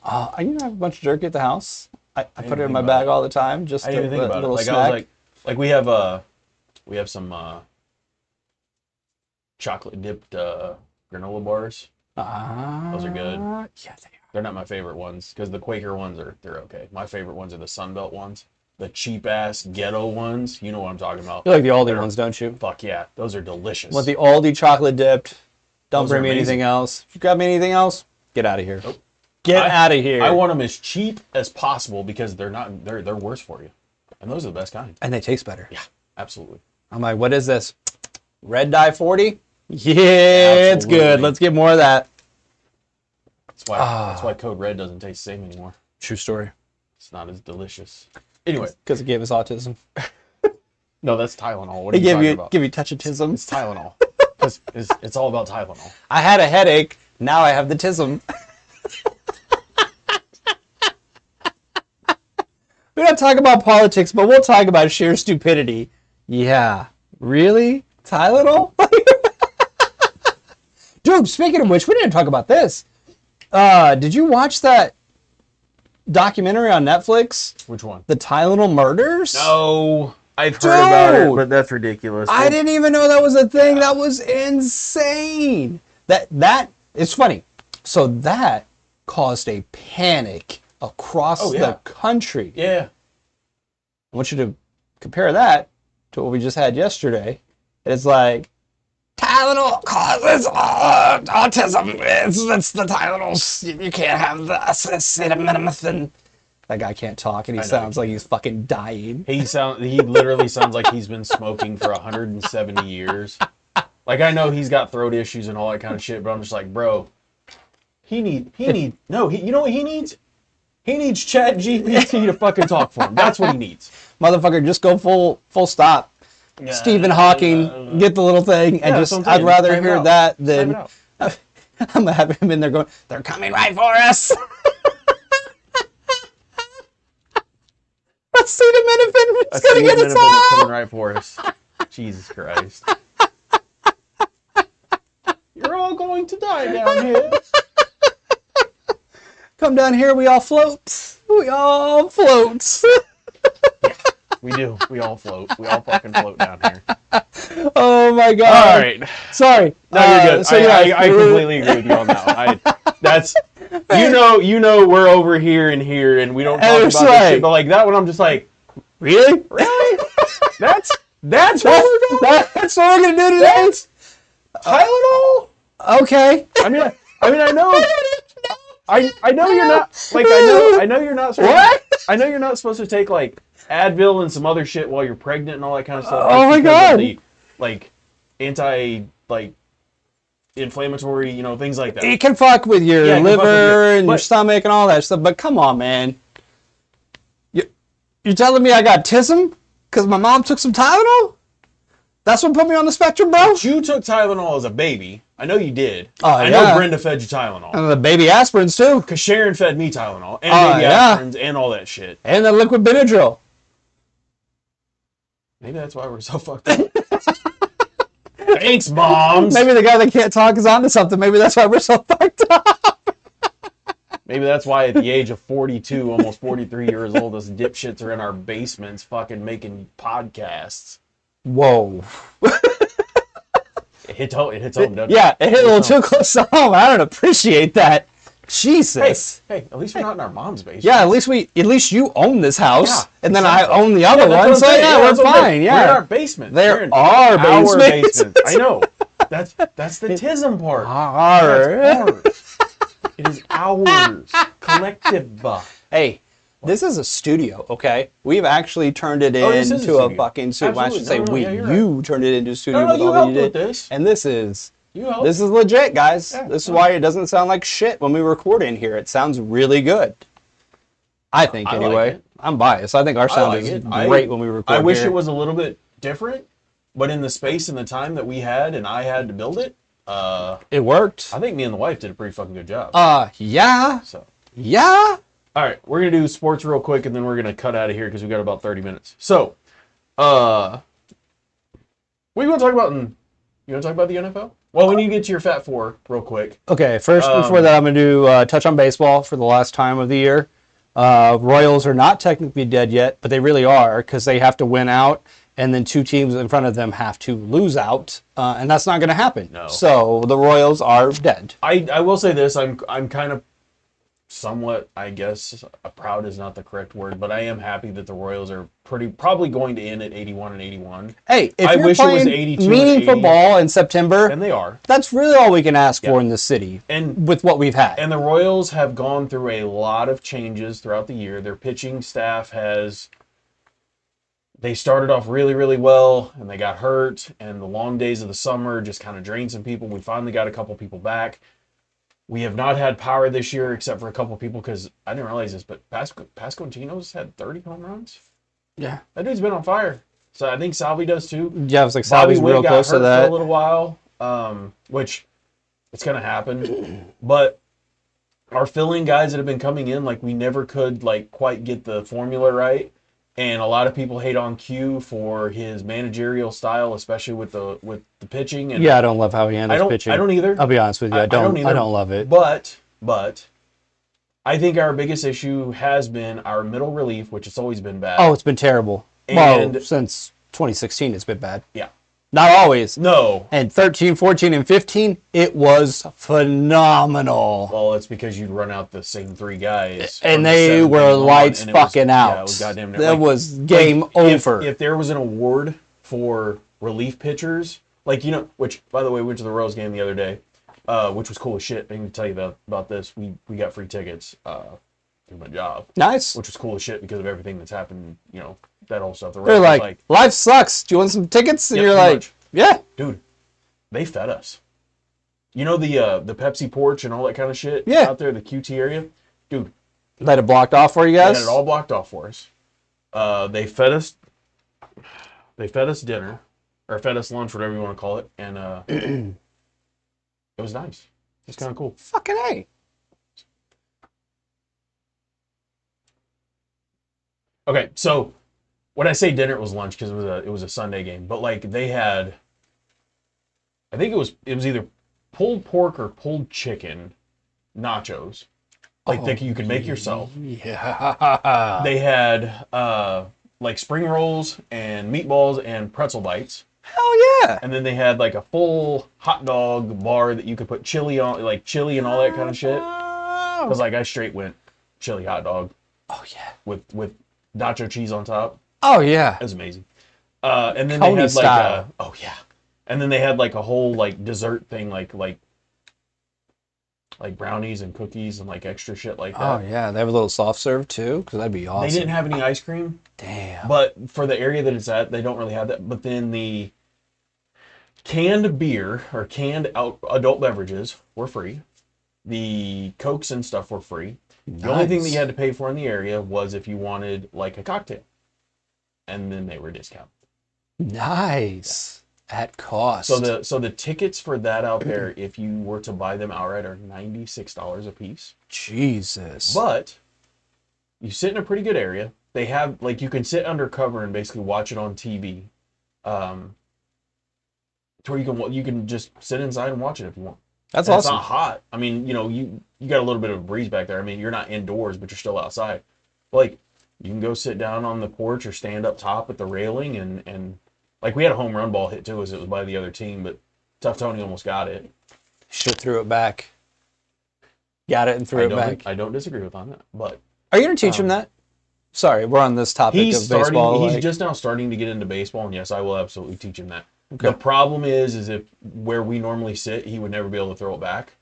Speaker 1: I have a bunch of jerky at the house. I put it in my bag all the time. Just
Speaker 2: I didn't even think about it. Like
Speaker 1: snack.
Speaker 2: I was like we have some chocolate dipped granola bars. Those are good.
Speaker 1: Yeah, they are.
Speaker 2: They're not my favorite ones because the Quaker ones they're okay. My favorite ones are the Sunbelt ones. The cheap ass ghetto ones, you know what I'm talking about.
Speaker 1: You like the Aldi ones, don't you?
Speaker 2: Fuck yeah, those are delicious.
Speaker 1: With the Aldi chocolate dipped. Don't bring me anything else. If you grab me anything else, get out of here.
Speaker 2: Nope.
Speaker 1: Get out of here.
Speaker 2: I want them as cheap as possible because they're worse for you, and those are the best kind.
Speaker 1: And they taste better.
Speaker 2: Yeah, absolutely.
Speaker 1: I'm like, what is this? Red Dye 40? Yeah, it's good. Let's get more of that.
Speaker 2: That's why Code Red doesn't taste the same anymore.
Speaker 1: True story.
Speaker 2: It's not as delicious. Anyway,
Speaker 1: because it gave us autism.
Speaker 2: No, that's Tylenol. What are you talking about?
Speaker 1: Give you touch-autism.
Speaker 2: It's Tylenol. Because it's all about Tylenol.
Speaker 1: I had a headache. Now I have the tism. We don't talk about politics, but we'll talk about sheer stupidity. Yeah. Really? Tylenol? Dude, speaking of which, we didn't talk about this. Did you watch that documentary on Netflix?
Speaker 2: Which one?
Speaker 1: The Tylenol murders?
Speaker 2: No. I've heard about it, but that's ridiculous.
Speaker 1: I didn't even know that was a thing. That was insane. That is funny. So that caused a panic across the country.
Speaker 2: Yeah.
Speaker 1: I want you to compare that to what we just had yesterday. It's like, Tylenol causes autism. It's the Tylenol. You can't have the acetaminophen. That guy can't talk, and he sounds like he's fucking dying.
Speaker 2: He literally sounds like he's been smoking for 170 years. Like, I know he's got throat issues and all that kind of shit, but I'm just like, bro, you know what he needs? He needs ChatGPT to fucking talk for him. That's what he needs.
Speaker 1: Motherfucker, just go full stop. Yeah, Stephen Hawking, get the little thing, and I'd rather hear that than I'm gonna have him in there going, they're coming right for us. Acetaminophen is gonna get us all.
Speaker 2: Coming right for us. Jesus Christ. You're all going to die down here.
Speaker 1: Come down here, we all float. We all float.
Speaker 2: Yeah, we do. We all float. We all fucking float down here.
Speaker 1: Oh my god.
Speaker 2: All right.
Speaker 1: Sorry.
Speaker 2: No, you're good. So I completely agree with you on that one. That's you know we're over here and we don't talk about this shit, but like that one I'm just like,
Speaker 1: really?
Speaker 2: That's what we're doing?
Speaker 1: That's what we're gonna do today?
Speaker 2: Tylenol?
Speaker 1: Okay.
Speaker 2: I mean I know I know you're not like I know you're not supposed
Speaker 1: what?
Speaker 2: I know you're not supposed to take like Advil and some other shit while you're pregnant and all that kind of stuff.
Speaker 1: Oh my god.
Speaker 2: The, like anti like inflammatory, you know, things like that.
Speaker 1: It can fuck with your liver and your stomach and all that stuff, but come on, man. You're telling me I got tism because my mom took some Tylenol? That's what put me on the spectrum, bro?
Speaker 2: But you took Tylenol as a baby. I know you did.
Speaker 1: I
Speaker 2: know Brenda fed you Tylenol.
Speaker 1: And the baby aspirins, too.
Speaker 2: Because Sharon fed me Tylenol and baby aspirins and all that shit.
Speaker 1: And the liquid Benadryl.
Speaker 2: Maybe that's why we're so fucked up. Thanks, moms.
Speaker 1: Maybe the guy that can't talk is onto something. Maybe that's why we're so fucked up.
Speaker 2: Maybe that's why at the age of 42, almost 43 years old, us dipshits are in our basements fucking making podcasts.
Speaker 1: Whoa.
Speaker 2: It hits home, doesn't it?
Speaker 1: Yeah, it hit a little too close to home. I don't appreciate that. Jesus.
Speaker 2: Hey, at least we're not in our mom's basement.
Speaker 1: Yeah, at least you own this house, and then I own the other one. So we're fine. Yeah,
Speaker 2: we're in our basement.
Speaker 1: There are basements.
Speaker 2: I know. That's the tism part.
Speaker 1: Ours.
Speaker 2: It is ours. Collective.
Speaker 1: Hey, this is a studio, okay? We've actually turned it into a fucking studio. I should say you turned it into a studio with all that you did.
Speaker 2: This.
Speaker 1: And this is legit, guys. Yeah, this is why it doesn't sound like shit when we record in here. It sounds really good. I think, anyway. Like I'm biased. I think our sound is great when we record.
Speaker 2: I wish it was a little bit different, but in the space and the time that we had and I had to build it,
Speaker 1: it worked.
Speaker 2: I think me and the wife did a pretty fucking good job.
Speaker 1: Yeah.
Speaker 2: So.
Speaker 1: Yeah.
Speaker 2: All right, we're going to do sports real quick, and then we're going to cut out of here because we've got about 30 minutes. So, what do you want to talk about? You want to talk about the NFL? Well, we need to get to your Fat Four real quick.
Speaker 1: Okay, first, before that, I'm going to do touch on baseball for the last time of the year. Royals are not technically dead yet, but they really are because they have to win out, and then two teams in front of them have to lose out, and that's not going to happen.
Speaker 2: No.
Speaker 1: So the Royals are dead.
Speaker 2: I will say this: I'm kind of somewhat, I guess, proud is not the correct word, but I am happy that the Royals are probably going to end at 81-81.
Speaker 1: Hey, if you're playing meaningful ball in September,
Speaker 2: and they are,
Speaker 1: that's really all we can ask for in the city, and with what we've had.
Speaker 2: And the Royals have gone through a lot of changes throughout the year. Their pitching staff they started off really, really well, and they got hurt, and the long days of the summer just kind of drained some people. We finally got a couple people back. We have not had power this year except for a couple people because I didn't realize this, but Pasquantino's had 30 home runs.
Speaker 1: Yeah.
Speaker 2: That dude's been on fire. So I think Salvi does too.
Speaker 1: Yeah, I was like, Salvi's real close to that.
Speaker 2: For a little while, which it's going to happen. But our filling guys that have been coming in, like we never could like quite get the formula right. And a lot of people hate on Q for his managerial style, especially with the pitching. And
Speaker 1: yeah, I don't love how he handles pitching.
Speaker 2: I don't either.
Speaker 1: I'll be honest with you. I don't love it.
Speaker 2: But I think our biggest issue has been our middle relief, which has always been bad.
Speaker 1: Oh, it's been terrible. And since 2016, it's been bad.
Speaker 2: Yeah.
Speaker 1: Not always.
Speaker 2: No.
Speaker 1: And 13, 14, and 15, it was phenomenal.
Speaker 2: Well, it's because you'd run out the same three guys.
Speaker 1: And they were lights fucking out. Yeah, it was goddamn. That was game over.
Speaker 2: If there was an award for relief pitchers, like, which, by the way, we went to the Royals game the other day, which was cool as shit. I can tell you about this. We got free tickets through my job.
Speaker 1: Nice.
Speaker 2: Which was cool as shit because of everything that's happened, that whole stuff.
Speaker 1: They're like, life sucks. Do you want some tickets? And you're like, yeah.
Speaker 2: Dude, they fed us. You know the Pepsi porch and all that kind of shit out there, the QT area? Dude.
Speaker 1: They had it blocked off for you guys?
Speaker 2: They had it all blocked off for us. They fed us dinner, or fed us lunch, whatever you want to call it, and it was nice. It's kind of cool.
Speaker 1: Fucking A.
Speaker 2: Okay, so when I say dinner, it was lunch because it was a Sunday game. But like they had, I think it was either pulled pork or pulled chicken nachos, like that you could make yourself.
Speaker 1: Yeah.
Speaker 2: They had like spring rolls and meatballs and pretzel bites.
Speaker 1: Hell yeah.
Speaker 2: And then they had like a full hot dog bar that you could put chili on, like chili and all that kind of shit. Because like I straight went chili hot dog.
Speaker 1: Oh yeah.
Speaker 2: With nacho cheese on top.
Speaker 1: Oh yeah.
Speaker 2: It was amazing. And then
Speaker 1: Coney
Speaker 2: they had
Speaker 1: style.
Speaker 2: like oh yeah. And then they had like a whole like dessert thing, like brownies and cookies and like extra shit like that.
Speaker 1: Oh yeah, they have a little soft serve too, because that'd be awesome.
Speaker 2: They didn't have any ice cream.
Speaker 1: Damn.
Speaker 2: But for the area that it's at, they don't really have that. But then the canned beer or canned adult beverages were free. The Cokes and stuff were free.
Speaker 1: Nice.
Speaker 2: The only thing that you had to pay for in the area was if you wanted like a cocktail. And then they were discounted.
Speaker 1: Nice. At cost.
Speaker 2: So the tickets for that out there, if you were to buy them outright, are $96 a piece.
Speaker 1: Jesus.
Speaker 2: But you sit in a pretty good area. They have like you can sit undercover and basically watch it on TV. To where you can just sit inside and watch it if you want.
Speaker 1: That's
Speaker 2: and
Speaker 1: awesome.
Speaker 2: It's not hot. I mean, you know, you got a little bit of a breeze back there. I mean, you're not indoors, but you're still outside. Like you can go sit down on the porch or stand up top at the railing and like we had a home run ball hit to us. It was by the other team, but Tough Tony almost got it.
Speaker 1: Should have threw it back. Got it and threw it back.
Speaker 2: I don't disagree with on that. But
Speaker 1: are you gonna teach him that? Sorry, we're on this topic of baseball.
Speaker 2: He's just now starting to get into baseball, and yes, I will absolutely teach him that.
Speaker 1: Okay.
Speaker 2: The problem is if where we normally sit, he would never be able to throw it back.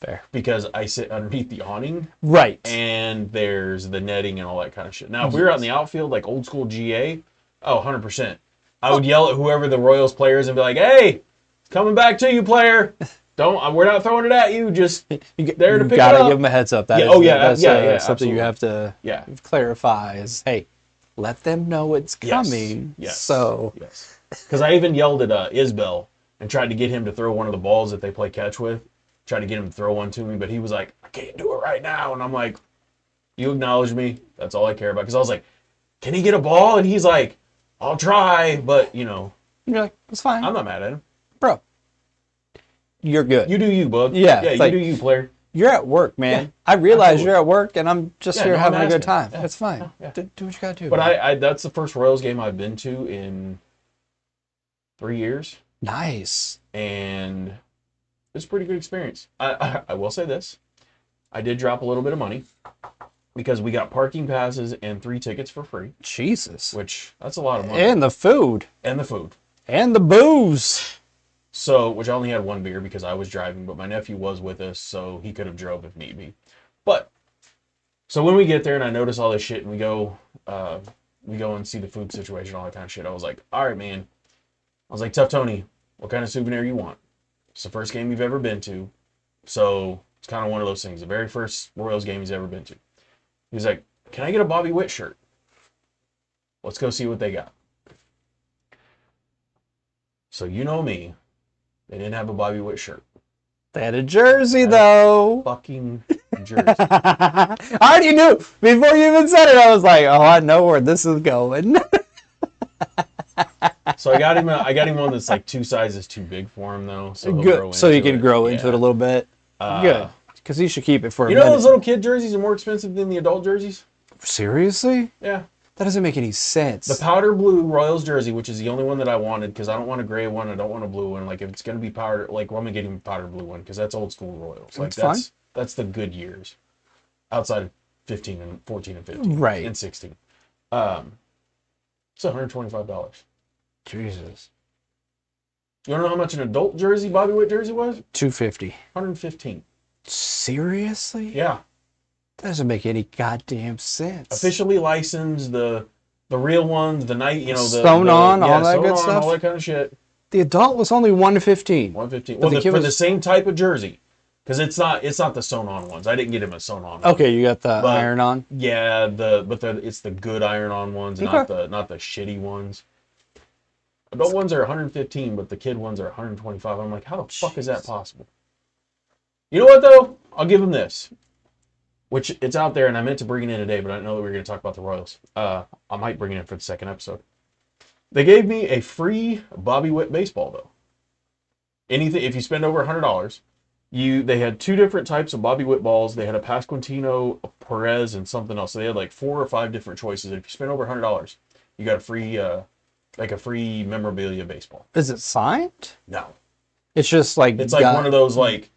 Speaker 1: Fair.
Speaker 2: Because I sit underneath the awning.
Speaker 1: Right.
Speaker 2: And there's the netting and all that kind of shit. Now, if we were out in the outfield, like old school GA, 100%. I would yell at whoever the Royals player is and be like, "Hey, it's coming back to you, player. We're not throwing it at you. Just there to pick it up." You
Speaker 1: gotta give them a heads up. That's
Speaker 2: something
Speaker 1: absolutely. You have to clarify. Is hey, let them know it's coming.
Speaker 2: Yes.
Speaker 1: So
Speaker 2: yes. Because I even yelled at Isbell and tried to get him to throw one of the balls that they play catch with. Tried to get him to throw one to me, but he was like, "I can't do it right now." And I'm like, "You acknowledge me. That's all I care about." Because I was like, "Can he get a ball?" And he's like, "I'll try," but
Speaker 1: you're like, "It's fine."
Speaker 2: I'm not mad at him,
Speaker 1: bro. You're good.
Speaker 2: You do you, bub.
Speaker 1: Yeah,
Speaker 2: you do you, player.
Speaker 1: You're at work, man. Yeah, I realize you're at work, and I'm just here having a good time.
Speaker 2: Yeah,
Speaker 1: it's fine. Do what you gotta do.
Speaker 2: But I that's the first Royals game I've been to in 3 years.
Speaker 1: Nice.
Speaker 2: And it was a pretty good experience. I will say this. I did drop a little bit of money because we got parking passes and 3 tickets for free.
Speaker 1: Jesus.
Speaker 2: Which, that's a lot of money.
Speaker 1: And the food.
Speaker 2: And the food.
Speaker 1: And the booze.
Speaker 2: So, which I only had 1 beer because I was driving, but my nephew was with us, so he could have drove if need be. But, so when we get there and I notice all this shit and we go and see the food situation, all that kind of shit, I was like, all right, man. I was like, Tough Tony, what kind of souvenir you want? It's the first game you've ever been to. So it's kind of one of those things. The very first Royals game he's ever been to. He's like, can I get a Bobby Witt shirt? Let's go see what they got. So you know me. They didn't have a Bobby Witt shirt.
Speaker 1: They had a jersey, though.
Speaker 2: Fucking jersey.
Speaker 1: I already knew. Before you even said it, I was like, oh, I know where this is going.
Speaker 2: So I got him one that's like 2 sizes too big for him though. So
Speaker 1: good. So he can grow into it a little bit. Good. Because he should keep it for a minute.
Speaker 2: You know those little kid jerseys are more expensive than the adult jerseys?
Speaker 1: Seriously?
Speaker 2: Yeah.
Speaker 1: That doesn't make any sense.
Speaker 2: The powder blue Royals jersey, which is the only one that I wanted, because I don't want a gray one, I don't want a blue one. Like if it's gonna be powder, like well, I'm gonna get him a powder blue one because that's old school Royals. Like that's the good years, outside of 15 and 14 and 15,
Speaker 1: right,
Speaker 2: and 16. It's $125.
Speaker 1: Jesus.
Speaker 2: You wanna know how much an adult jersey, Bobby Witt jersey was?
Speaker 1: $250.
Speaker 2: $115.
Speaker 1: Seriously?
Speaker 2: Yeah.
Speaker 1: That doesn't make any goddamn sense.
Speaker 2: Officially licensed, the real ones, the night, the
Speaker 1: sewn on, all that good stuff,
Speaker 2: all that kind of shit.
Speaker 1: The adult was only $115.
Speaker 2: $115. Well, for the same type of jersey, because it's not the sewn on ones. I didn't get him a sewn on.
Speaker 1: Okay, you got the iron on.
Speaker 2: Yeah, it's the good iron on ones, not the shitty ones. Adult ones are $115, but the kid ones are $125. I'm like, how the fuck is that possible? You know what though? I'll give him this. which it's out there, and I meant to bring it in today, but I didn't know that we were going to talk about the Royals. I might bring it in for the second episode. They gave me a free Bobby Witt baseball, though. Anything, if you spend over $100, they had 2 different types of Bobby Witt balls. They had a Pasquantino, a Perez, and something else. So they had like 4 or 5 different choices. If you spend over $100, you got a free, like a free memorabilia baseball.
Speaker 1: Is it signed?
Speaker 2: No.
Speaker 1: It's just like
Speaker 2: it's like one of those like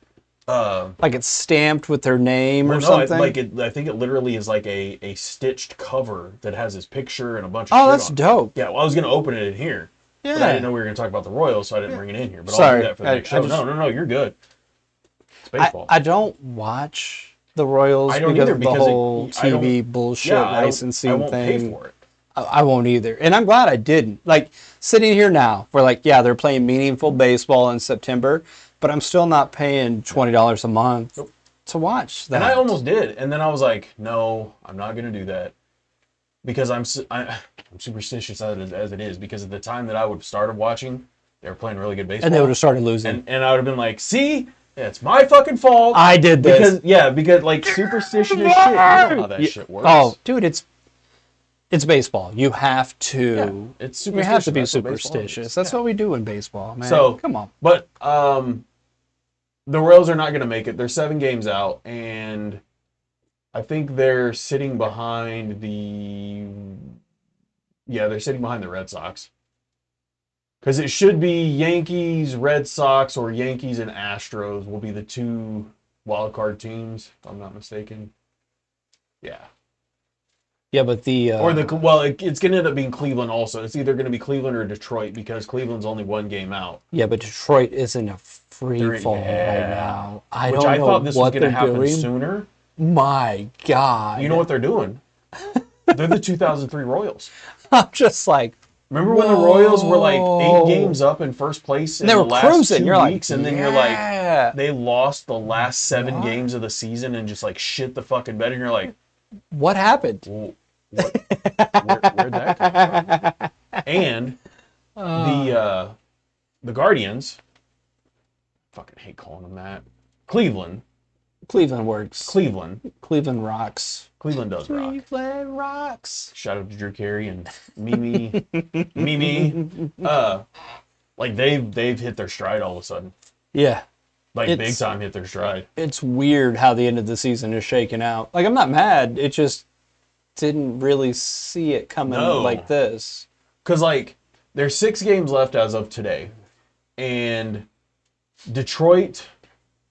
Speaker 1: it's stamped with their name or something.
Speaker 2: I think it literally is like a stitched cover that has his picture and a bunch of
Speaker 1: shit
Speaker 2: on it.
Speaker 1: Oh, that's dope.
Speaker 2: Yeah, well, I was gonna open it in here. Yeah. But I didn't know we were gonna talk about the Royals, so I didn't bring it in here. But I'll do that for the next show. No, you're good. It's baseball.
Speaker 1: I don't watch the Royals because of the whole TV bullshit licensing
Speaker 2: I won't
Speaker 1: thing.
Speaker 2: Pay for it.
Speaker 1: I won't either. And I'm glad I didn't. Like, sitting here now, we're like, yeah, they're playing meaningful baseball in September, but I'm still not paying $20 a month to watch that.
Speaker 2: And I almost did. And then I was like, no, I'm not going to do that. Because I'm superstitious as it is. Because at the time that I would have started watching, they were playing really good baseball.
Speaker 1: And they would have started losing.
Speaker 2: And I would have been like, see? Yeah, it's my fucking fault.
Speaker 1: I did this.
Speaker 2: Because like, superstition is shit. You know how that shit works.
Speaker 1: Oh, dude, it's baseball. You have to.
Speaker 2: Yeah, it's
Speaker 1: you have to be superstitious. That's what we do in baseball, man.
Speaker 2: So
Speaker 1: come on.
Speaker 2: But the Royals are not going to make it. They're 7 games out, and I think they're sitting behind they're sitting behind the Red Sox. Because it should be Yankees, Red Sox, or Yankees and Astros will be the 2 wild card teams, if I'm not mistaken. Yeah.
Speaker 1: Yeah, but
Speaker 2: it's going to end up being Cleveland also. It's either going to be Cleveland or Detroit because Cleveland's only 1 game out.
Speaker 1: Yeah, but Detroit isn't a free fall right now. I
Speaker 2: thought this was going to happen sooner.
Speaker 1: My God.
Speaker 2: You know what they're doing? They're the 2003 Royals.
Speaker 1: I'm just like,
Speaker 2: remember when the Royals were like 8 games up in first place in the last cruising. 2 weeks, and then you're like, they lost the last 7 games of the season and just like shit the fucking bed, and you're like,
Speaker 1: what happened?
Speaker 2: Well, where'd that come from? And the Guardians, fucking hate calling them that. Cleveland
Speaker 1: works. Cleveland rocks.
Speaker 2: Cleveland does rock.
Speaker 1: Cleveland rocks.
Speaker 2: Shout out to Drew Carey and Mimi. Like they've hit their stride all of a sudden.
Speaker 1: Yeah.
Speaker 2: Like big time hit their stride.
Speaker 1: It's weird how the end of the season is shaking out. Like, I'm not mad. It just didn't really see it coming like this.
Speaker 2: Because, like, there's 6 games left as of today. And Detroit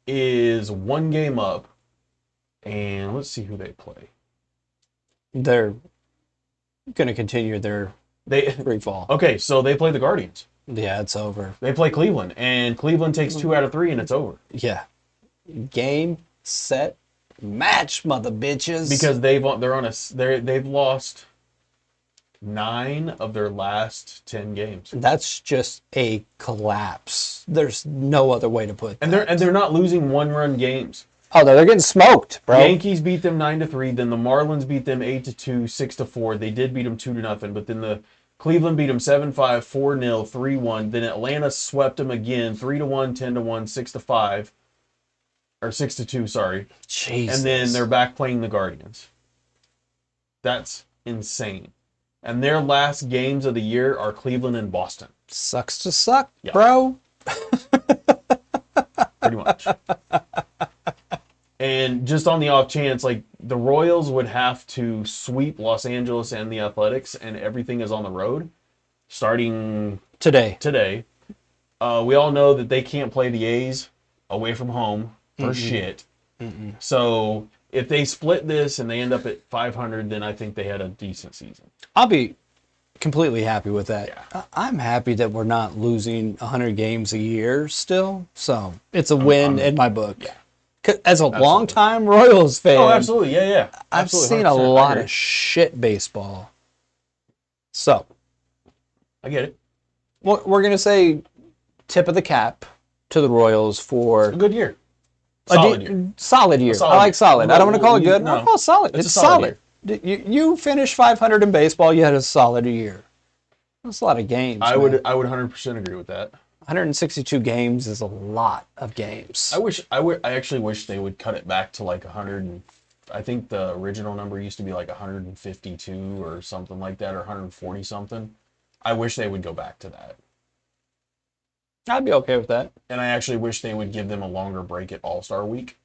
Speaker 2: is 1 game up. And let's see who they play.
Speaker 1: They're going to continue their free fall.
Speaker 2: Okay, so they play the Guardians.
Speaker 1: Yeah, it's over.
Speaker 2: They play Cleveland, and Cleveland takes 2 out of 3, and it's over.
Speaker 1: Yeah. Game, set, match, mother bitches.
Speaker 2: Because they've lost 9 of their last 10 games.
Speaker 1: That's just a collapse. There's no other way to put that.
Speaker 2: And they're not losing 1-run games.
Speaker 1: Oh, no, they're getting smoked, bro.
Speaker 2: Yankees beat them 9-3. Then the Marlins beat them 8-2, 6-4. They did beat them 2-0, but then the Cleveland beat them 7-5, 4-0, 3-1. Then Atlanta swept them again 3-1, 10-1, 6-5. Or 6-2, sorry.
Speaker 1: Jesus.
Speaker 2: And then they're back playing the Guardians. That's insane. And their last games of the year are Cleveland and Boston.
Speaker 1: Sucks to suck, bro.
Speaker 2: Pretty much. And just on the off chance, like, the Royals would have to sweep Los Angeles and the Athletics, and everything is on the road, starting
Speaker 1: today.
Speaker 2: We all know that they can't play the A's away from home for shit. So if they split this and they end up at 500, then I think they had a decent season.
Speaker 1: I'll be completely happy with that.
Speaker 2: Yeah.
Speaker 1: I'm happy that we're not losing 100 games a year still. So it's a win in my book.
Speaker 2: Yeah.
Speaker 1: As a longtime Royals fan.
Speaker 2: Oh, absolutely. Yeah.
Speaker 1: I've seen a lot of shit baseball. So.
Speaker 2: I get it.
Speaker 1: Well, we're going to say tip of the cap to the Royals for...
Speaker 2: a good year.
Speaker 1: Solid year. I like solid. I don't want to call it good.
Speaker 2: No.
Speaker 1: I'll call it solid. It's solid. You finished 500 in baseball, you had a solid year. That's a lot of games.
Speaker 2: I would 100% agree with that.
Speaker 1: 162 games is a lot of games.
Speaker 2: I actually wish they would cut it back to like 100 and I think the original number used to be like 152 or something like that, or 140 something. I wish they would go back to that.
Speaker 1: I'd be okay with that.
Speaker 2: And I actually wish they would give them a longer break at All-Star Week.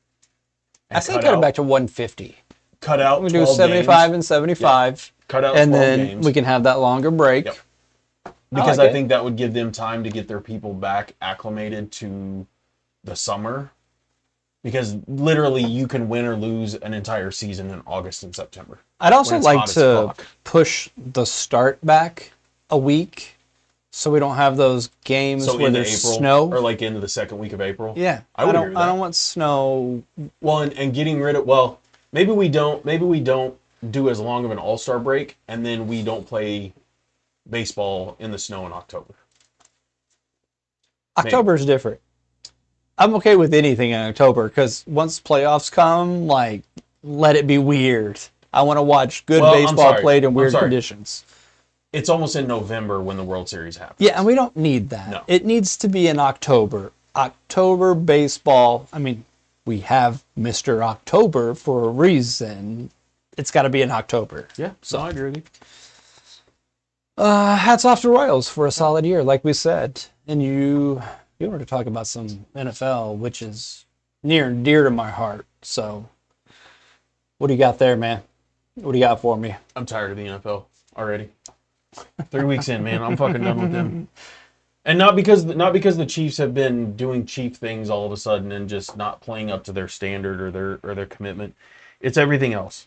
Speaker 1: I say cut it back to 150.
Speaker 2: Cut out.
Speaker 1: We do 75
Speaker 2: games.
Speaker 1: and 75.
Speaker 2: Yep. Cut out,
Speaker 1: and
Speaker 2: 12
Speaker 1: then
Speaker 2: games.
Speaker 1: We can have that longer break.
Speaker 2: Yep. Because I think that would give them time to get their people back acclimated to the summer. Because literally, you can win or lose an entire season in August and September.
Speaker 1: I'd also like to push the start back a week, so we don't have those games where there's snow,
Speaker 2: or like into the second week of April.
Speaker 1: Yeah, I don't want snow.
Speaker 2: Well, and getting rid of maybe we don't do as long of an All-Star break, and then we don't play baseball in the snow in October.
Speaker 1: October's different. I'm okay with anything in October because once playoffs come, like, let it be weird. I want to watch good baseball played in weird conditions.
Speaker 2: It's almost in November when the World Series happens.
Speaker 1: Yeah, and we don't need that.
Speaker 2: No.
Speaker 1: It needs to be in October. October baseball, I mean, we have Mr. October for a reason. It's got to be in October.
Speaker 2: Yeah, so I agree with you.
Speaker 1: Hats off to Royals for a solid year, like we said. And you wanted to talk about some NFL, which is near and dear to my heart. So, what do you got there, man? What do you got for me?
Speaker 2: I'm tired of the NFL already. 3 weeks in, man. I'm fucking done with them. And not because the Chiefs have been doing Chief things all of a sudden and just not playing up to their standard or their commitment. It's everything else.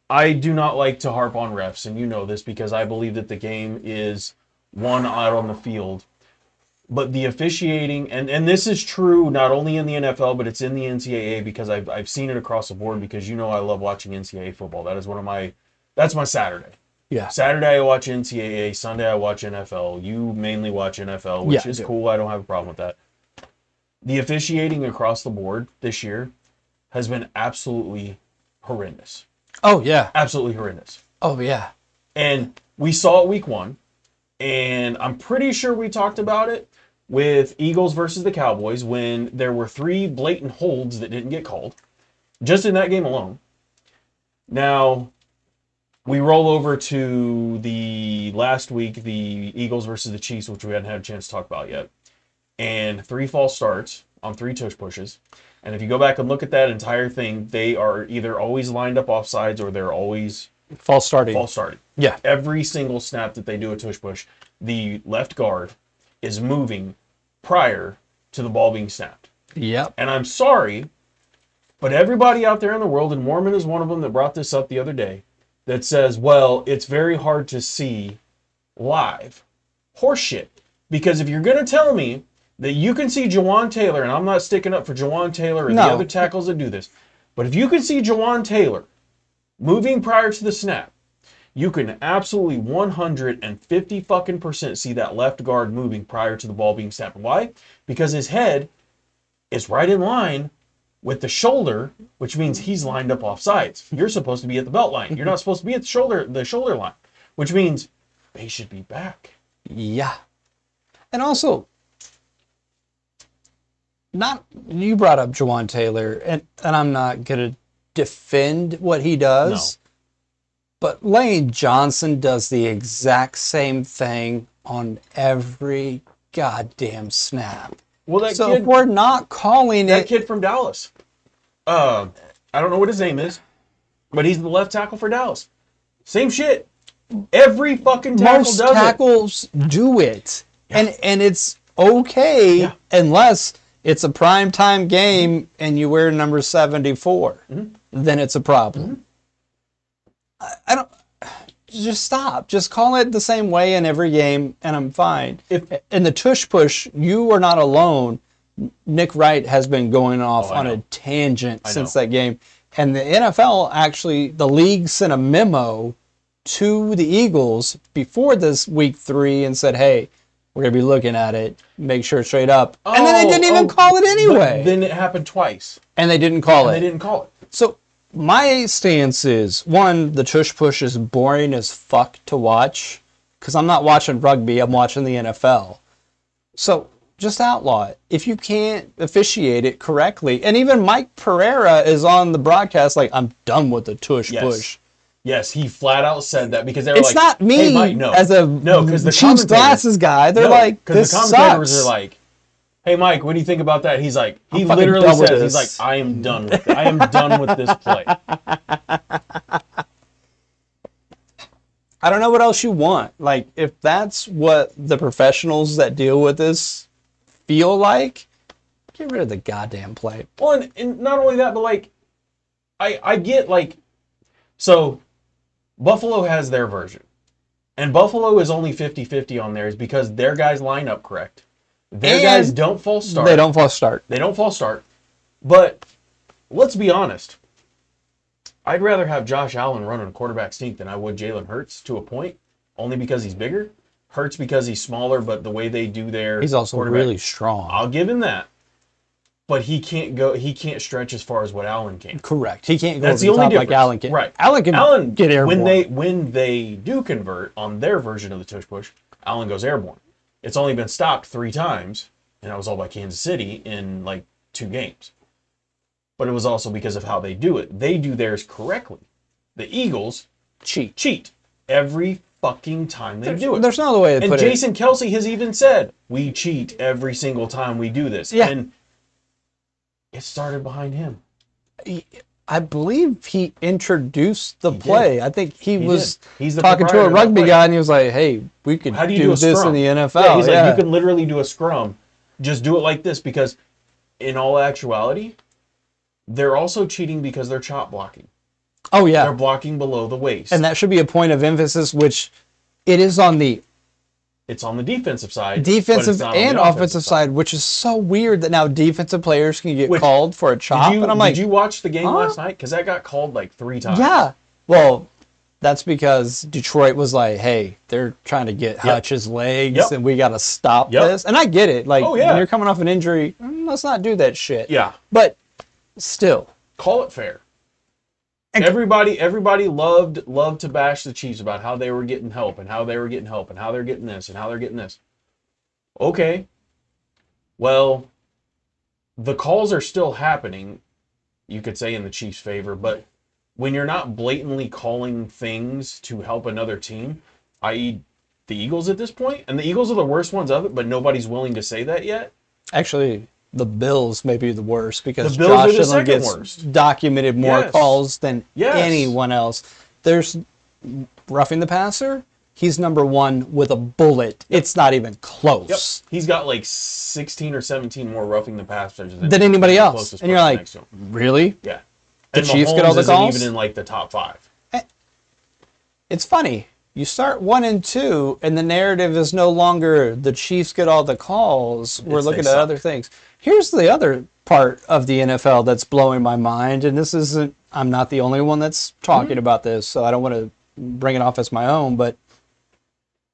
Speaker 2: I do not like to harp on refs, and you know this because I believe that the game is won out on the field. But the officiating, and this is true not only in the NFL, but it's in the NCAA because I've seen it across the board because you know I love watching NCAA football. That is that's my Saturday.
Speaker 1: Yeah.
Speaker 2: Saturday I watch NCAA, Sunday I watch NFL. You mainly watch NFL, which is cool. I don't have a problem with that. The officiating across the board this year has been absolutely horrendous.
Speaker 1: Oh, yeah.
Speaker 2: Absolutely horrendous.
Speaker 1: Oh, yeah.
Speaker 2: And we saw it week 1, and I'm pretty sure we talked about it with Eagles versus the Cowboys when there were 3 blatant holds that didn't get called, just in that game alone. Now, we roll over to the last week, the Eagles versus the Chiefs, which we hadn't had a chance to talk about yet, and 3 false starts on 3 tush pushes. And if you go back and look at that entire thing, they are either always lined up offsides or they're always
Speaker 1: false starting. Yeah.
Speaker 2: Every single snap that they do a tush push, the left guard is moving prior to the ball being snapped.
Speaker 1: Yep.
Speaker 2: And I'm sorry, but everybody out there in the world, and Mormon is one of them that brought this up the other day, that says, well, it's very hard to see live. Horseshit. Because if you're going to tell me that you can see Jawan Taylor, and I'm not sticking up for Jawan Taylor or the other tackles that do this, but if you can see Jawan Taylor moving prior to the snap, you can absolutely 150 fucking % see that left guard moving prior to the ball being snapped. Why? Because his head is right in line with the shoulder, which means he's lined up off sides. You're supposed to be at the belt line. You're not supposed to be at the shoulder line, which means they should be back.
Speaker 1: Yeah. And also, you brought up Jawan Taylor, and I'm not going to defend what he does, but Lane Johnson does the exact same thing on every goddamn snap.
Speaker 2: Well,
Speaker 1: if we're not calling
Speaker 2: that kid from Dallas, I don't know what his name is, but he's the left tackle for Dallas. Same shit. Every fucking tackle does it.
Speaker 1: Most tackles do it, and it's okay unless it's a primetime game and you wear number 74. Mm-hmm. Then it's a problem. Mm-hmm. I don't. Just stop. Just call it the same way in every game, and I'm fine. In the tush push, you are not alone. Nick Wright has been going off on a tangent since that game. And the NFL, actually, the league sent a memo to the Eagles before this week 3 and said, hey, we're going to be looking at it. Make sure it's straight up. And then they didn't even call it anyway.
Speaker 2: Then it happened twice.
Speaker 1: And they didn't call it.
Speaker 2: They didn't call it.
Speaker 1: So my stance is, one, the tush push is boring as fuck to watch because I'm not watching rugby. I'm watching the NFL. So just outlaw it. If you can't officiate it correctly, and even Mike Pereira is on the broadcast like, I'm done with the tush push.
Speaker 2: Yes, he flat out said that because they were
Speaker 1: it's not me
Speaker 2: hey, Mike, no.
Speaker 1: as a
Speaker 2: because the
Speaker 1: Chiefs glasses guy. They're like, this
Speaker 2: because the commentators
Speaker 1: sucks.
Speaker 2: are like, hey, Mike, what do you think about that? He's like, he literally says, he's like, I am done with it. I am done with this play.
Speaker 1: I don't know what else you want. Like, if that's what the professionals that deal with this feel like, get rid of the goddamn play.
Speaker 2: Well, and not only that, but like, I get like, so Buffalo has their version. And Buffalo is only 50-50 on theirs because their guys line up correct. Their guys don't false start.
Speaker 1: They don't false start.
Speaker 2: They don't false start. But let's be honest. I'd rather have Josh Allen running a quarterback sneak than I would Jalen Hurts to a point, only because he's bigger. Hurts because he's smaller, but the way they do their
Speaker 1: he's also really strong.
Speaker 2: I'll give him that. But he can't stretch as far as what Allen can.
Speaker 1: Correct. He can't go
Speaker 2: That's
Speaker 1: over
Speaker 2: the
Speaker 1: the
Speaker 2: only
Speaker 1: top
Speaker 2: difference.
Speaker 1: like Allen can.
Speaker 2: Right.
Speaker 1: Allen get airborne.
Speaker 2: When they do convert on their version of the tush push, Allen goes airborne. It's only been stopped 3 times, and that was all by Kansas City in like 2 games. But it was also because of how they do it. They do theirs correctly. The Eagles cheat every fucking time they do it.
Speaker 1: There's no other way to put it.
Speaker 2: And Jason Kelce has even said, we cheat every single time we do this.
Speaker 1: Yeah.
Speaker 2: And it started behind him.
Speaker 1: I believe he introduced the play.
Speaker 2: Did.
Speaker 1: I think he was
Speaker 2: He's
Speaker 1: talking to a rugby guy, and he was like, hey, we could do this in the NFL.
Speaker 2: Yeah, he's like, you can literally do a scrum. Just do it like this, because in all actuality, they're also cheating because they're chop blocking.
Speaker 1: Oh, yeah.
Speaker 2: They're blocking below the waist.
Speaker 1: And that should be a point of emphasis, which it is on the...
Speaker 2: It's on the defensive side.
Speaker 1: Defensive and offensive side, which is so weird that now defensive players can get called for a chop.
Speaker 2: And I'm like, did you watch the game last night? Because that got called like 3 times.
Speaker 1: Yeah. Well, that's because Detroit was like, hey, they're trying to get Hutch's legs, and we got to stop this. And I get it. Like, when you're coming off an injury, let's not do that shit.
Speaker 2: Yeah.
Speaker 1: But still.
Speaker 2: Call it fair. And everybody loved to bash the Chiefs about how they were getting help and how they were getting help and how they're getting this and how they're getting this. Okay. Well, the calls are still happening, you could say, in the Chiefs' favor, but when you're not blatantly calling things to help another team, i.e. the Eagles at this point, and the Eagles are the worst ones of it, but nobody's willing to say that yet.
Speaker 1: Actually, the Bills may be the worst because
Speaker 2: the Bills
Speaker 1: Josh Allen gets documented more calls than anyone else. There's roughing the passer. He's number 1 with a bullet. It's not even close.
Speaker 2: He's got like 16 or 17 more roughing the passers
Speaker 1: than anybody else. And you're like, really?
Speaker 2: Yeah.
Speaker 1: The Chiefs get all the calls?
Speaker 2: Even in like the top 5.
Speaker 1: It's funny. You start 1 and 2, and the narrative is no longer the Chiefs get all the calls. We're looking at other things. Here's the other part of the NFL that's blowing my mind, and this isn't, I'm not the only one that's talking about this, so I don't want to bring it off as my own, but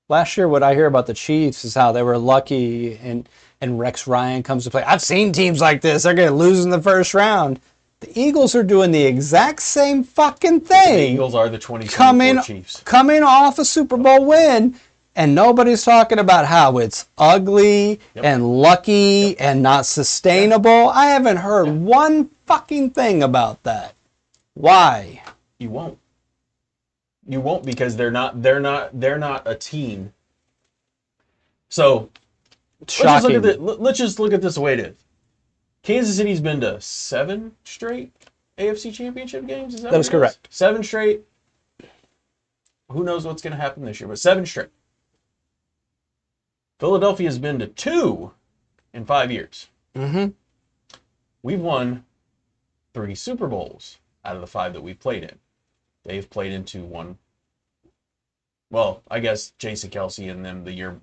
Speaker 1: last year what I hear about the Chiefs is how they were lucky and Rex Ryan comes to play. I've seen teams like this. They're going to lose in the first round. The Eagles are doing the exact same fucking thing.
Speaker 2: The Eagles are the 2024 Chiefs.
Speaker 1: Coming off a Super Bowl win, and nobody's talking about how it's ugly and lucky and not sustainable. I haven't heard one fucking thing about that. Why?
Speaker 2: You won't. You won't, because they're not a team. So
Speaker 1: shocking.
Speaker 2: Let's just look at this the way it is. Kansas City's been to 7 straight AFC Championship games. Is that
Speaker 1: is correct?
Speaker 2: 7 straight. Who knows what's going to happen this year, but 7 straight. Philadelphia's been to 2 in 5 years.
Speaker 1: Mm-hmm.
Speaker 2: We've won 3 Super Bowls out of the 5 that we've played in. They've played into 1. Well, I guess Jason Kelce and them the year.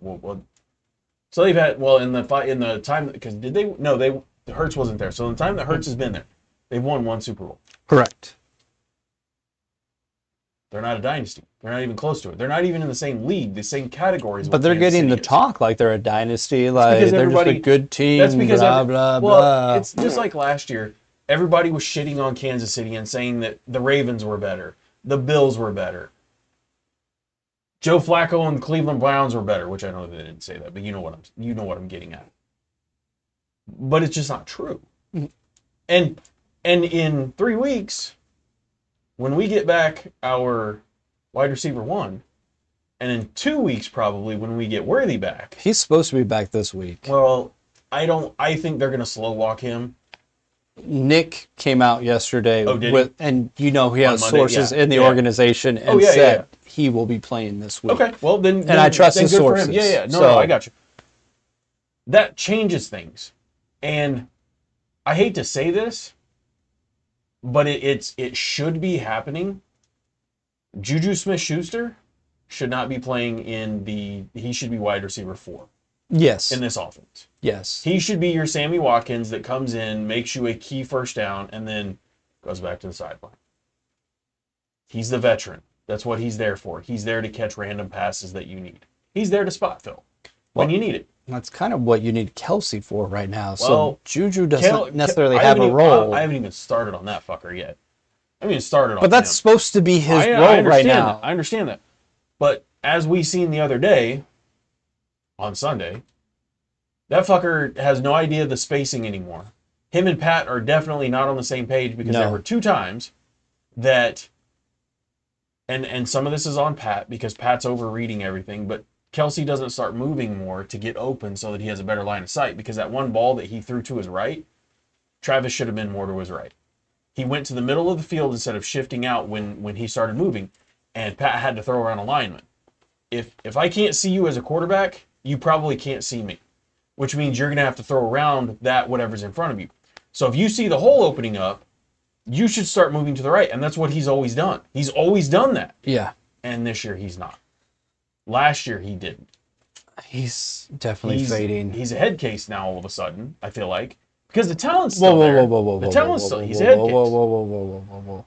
Speaker 2: So they've had in the time, because did they? No, Hurts wasn't there. So in the time that Hurts has been there, they've won 1 Super Bowl.
Speaker 1: Correct.
Speaker 2: They're not a dynasty. They're not even close to it. They're not even in the same league, the same categories.
Speaker 1: But they're getting the talk like they're a dynasty, like they're just a good team.
Speaker 2: That's because
Speaker 1: blah.
Speaker 2: It's just like last year. Everybody was shitting on Kansas City and saying that the Ravens were better, the Bills were better, Joe Flacco and the Cleveland Browns were better. Which I know they didn't say that, but you know what I'm getting at. but it's just not true.
Speaker 1: Mm-hmm.
Speaker 2: And in 3 weeks, when we get back our wide receiver 1, and in 2 weeks probably when we get Worthy back.
Speaker 1: He's supposed to be back this week.
Speaker 2: Well, I think they're going to slow walk him.
Speaker 1: Nick came out yesterday and he has
Speaker 2: Monday,
Speaker 1: sources in the organization and said he will be playing this week.
Speaker 2: Okay, well then
Speaker 1: I trust his sources.
Speaker 2: Yeah. No, I got you. That changes things. And I hate to say this, but it should be happening. Juju Smith-Schuster should not be playing he should be wide receiver 4.
Speaker 1: Yes.
Speaker 2: In this offense.
Speaker 1: Yes.
Speaker 2: He should be your Sammy Watkins that comes in, makes you a key first down, and then goes back to the sideline. He's the veteran. That's what he's there for. He's there to catch random passes that you need. He's there to spot fill when you need it.
Speaker 1: That's kind of what you need Kelsey for right now. So Juju doesn't necessarily have
Speaker 2: a
Speaker 1: role.
Speaker 2: I haven't even started on that fucker yet. I haven't even started on
Speaker 1: But that's supposed to be his role right now.
Speaker 2: I understand that. But as we seen the other day, on Sunday, that fucker has no idea the spacing anymore. Him and Pat are definitely not on the same page because there were 2 times that, and some of this is on Pat because Pat's overreading everything, but Kelsey doesn't start moving more to get open so that he has a better line of sight because that one ball that he threw to his right, Travis should have been more to his right. He went to the middle of the field instead of shifting out when he started moving, and Pat had to throw around a lineman. If I can't see you as a quarterback, you probably can't see me, which means you're going to have to throw around that whatever's in front of you. So if you see the hole opening up, you should start moving to the right, and that's what he's always done. He's always done that.
Speaker 1: Yeah.
Speaker 2: And this year he's not. Last year he didn't.
Speaker 1: He's definitely fading.
Speaker 2: He's a head case now all of a sudden, I feel like. Because the talent's still there. The talent's still, he's a head case.
Speaker 1: Whoa.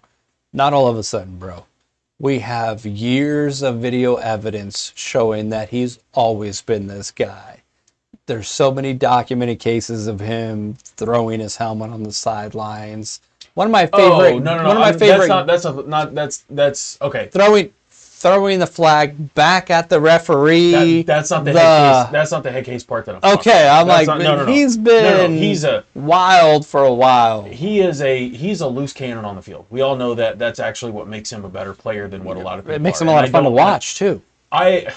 Speaker 1: Not all of a sudden, bro. We have years of video evidence showing that he's always been this guy. There's so many documented cases of him throwing his helmet on the sidelines. One of my favorite.
Speaker 2: Oh, no. One of my favorite. That's okay.
Speaker 1: Throwing the flag back at the referee.
Speaker 2: That's not the head case. That's not the head case part that I'm
Speaker 1: okay, I'm like, he's been
Speaker 2: he's
Speaker 1: wild for a while.
Speaker 2: He's a loose cannon on the field. We all know that. That's actually what makes him a better player than what a lot of people
Speaker 1: It makes him a lot of fun to watch, too.
Speaker 2: I'm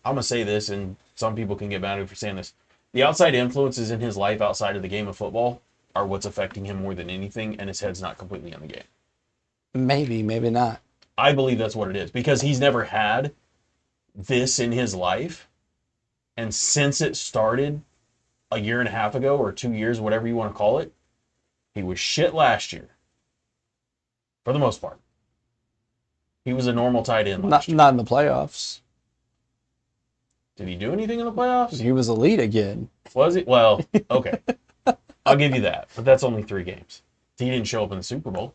Speaker 2: going to say this, and some people can get mad at me for saying this. The outside influences in his life outside of the game of football are what's affecting him more than anything, and his head's not completely in the game.
Speaker 1: Maybe not.
Speaker 2: I believe that's what it is because he's never had this in his life. And since it started a year and a half ago or 2 years, whatever you want to call it, he was shit last year. For the most part. He was a normal tight end last year.
Speaker 1: Not in the playoffs.
Speaker 2: Did he do anything in the playoffs?
Speaker 1: He was elite again.
Speaker 2: Was he? Well, okay. I'll give you that. But that's only 3 games. He didn't show up in the Super Bowl.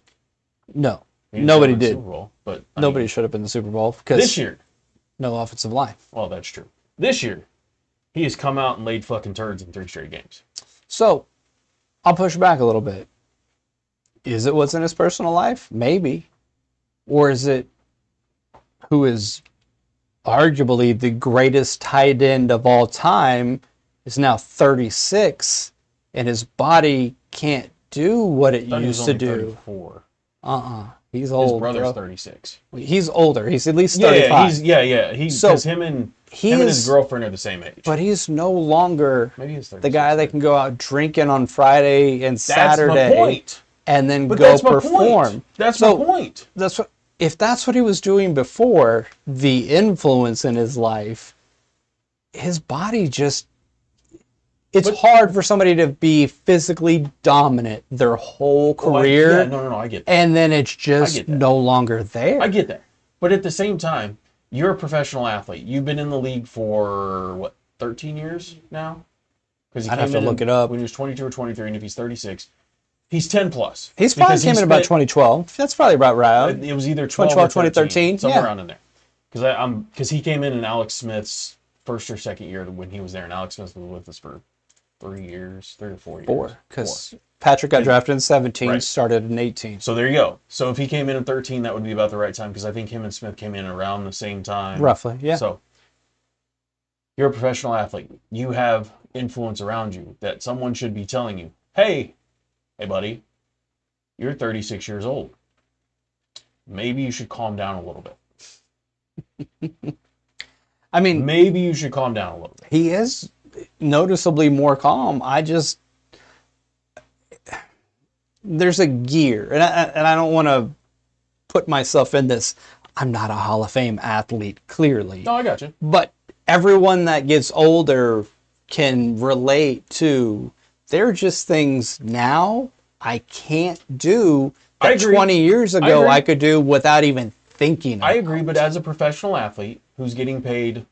Speaker 1: No. Nobody did.
Speaker 2: Super Bowl, but
Speaker 1: nobody showed up in the Super Bowl because
Speaker 2: this year,
Speaker 1: no offensive line.
Speaker 2: Well, that's true. This year, he has come out and laid fucking turds in 3 straight games.
Speaker 1: So, I'll push back a little bit. Is it what's in his personal life? Maybe. Or is it who is arguably the greatest tight end of all time is now 36 and his body can't do what it used to do?
Speaker 2: 34.
Speaker 1: He's old.
Speaker 2: His brother's 36.
Speaker 1: He's older. He's at least 35.
Speaker 2: Because him and his girlfriend are the same age.
Speaker 1: But he's no longer the guy that can go out drinking on Friday and Saturday.
Speaker 2: That's my point.
Speaker 1: And then go perform.
Speaker 2: That's my point.
Speaker 1: If that's what he was doing before, the influence in his life, his body just... It's hard for somebody to be physically dominant their whole career.
Speaker 2: I get that.
Speaker 1: And then it's just no longer there.
Speaker 2: I get that. But at the same time, you're a professional athlete. You've been in the league for, 13 years now?
Speaker 1: I'd have to look it up.
Speaker 2: When he was 22 or 23, and if he's 36, he's 10 plus.
Speaker 1: He's probably came in about 2012. That's probably about right.
Speaker 2: It was either 2012 or
Speaker 1: 2013.
Speaker 2: Somewhere around in there. Because he came in Alex Smith's first or second year when he was there, and Alex Smith was with us for 3 or 4 years.
Speaker 1: 4, because Patrick got drafted in 17, started in 18.
Speaker 2: So there you go. So if he came in 13, that would be about the right time, because I think him and Smith came in around the same time.
Speaker 1: Roughly, yeah.
Speaker 2: So You're a professional athlete. You have influence around you that someone should be telling you, hey, buddy, you're 36 years old. Maybe you should calm down a little bit.
Speaker 1: I mean,
Speaker 2: maybe you should calm down a little bit.
Speaker 1: He is noticeably more calm. There's a gear, and I don't want to put myself in this. I'm not a Hall of Fame athlete, clearly.
Speaker 2: No, I got you.
Speaker 1: But everyone that gets older can relate to, there are just things now I can't do that 20 years ago I could do without even thinking.
Speaker 2: I agree, but as a professional athlete who's getting paid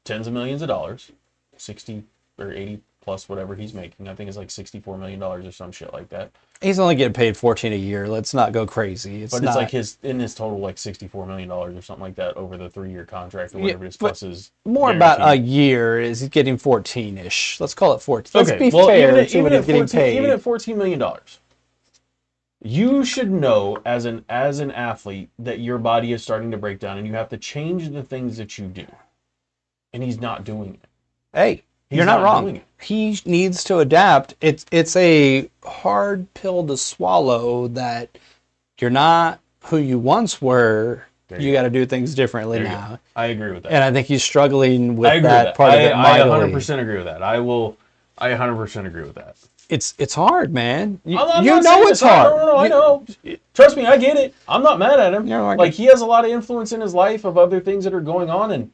Speaker 2: tens of millions of dollars, 60 or 80 plus whatever he's making, I think it's like $64 million or some shit like that.
Speaker 1: He's only getting paid 14 a year. Let's not go crazy.
Speaker 2: But it's like in his total like $64 million or something like that over the 3-year contract or whatever it is, plus his
Speaker 1: more
Speaker 2: guarantee.
Speaker 1: About a year is he's getting 14-ish. Let's call it 14. Let's
Speaker 2: be
Speaker 1: fair to what he's getting paid.
Speaker 2: Even at $14 million, you should know as an athlete that your body is starting to break down and you have to change the things that you do. And he's not doing it.
Speaker 1: Hey, you're not wrong. He needs to adapt. It's a hard pill to swallow that you're not who you once were. You got to do things differently now.
Speaker 2: I agree with that.
Speaker 1: And I think he's struggling with that part of it mightily.
Speaker 2: I 100% agree with that. I 100% agree with that.
Speaker 1: It's hard, man. You know
Speaker 2: it's hard. No, I know. Trust me, I get it. I'm not mad at him. Like, he has a lot of influence in his life of other things that are going on, and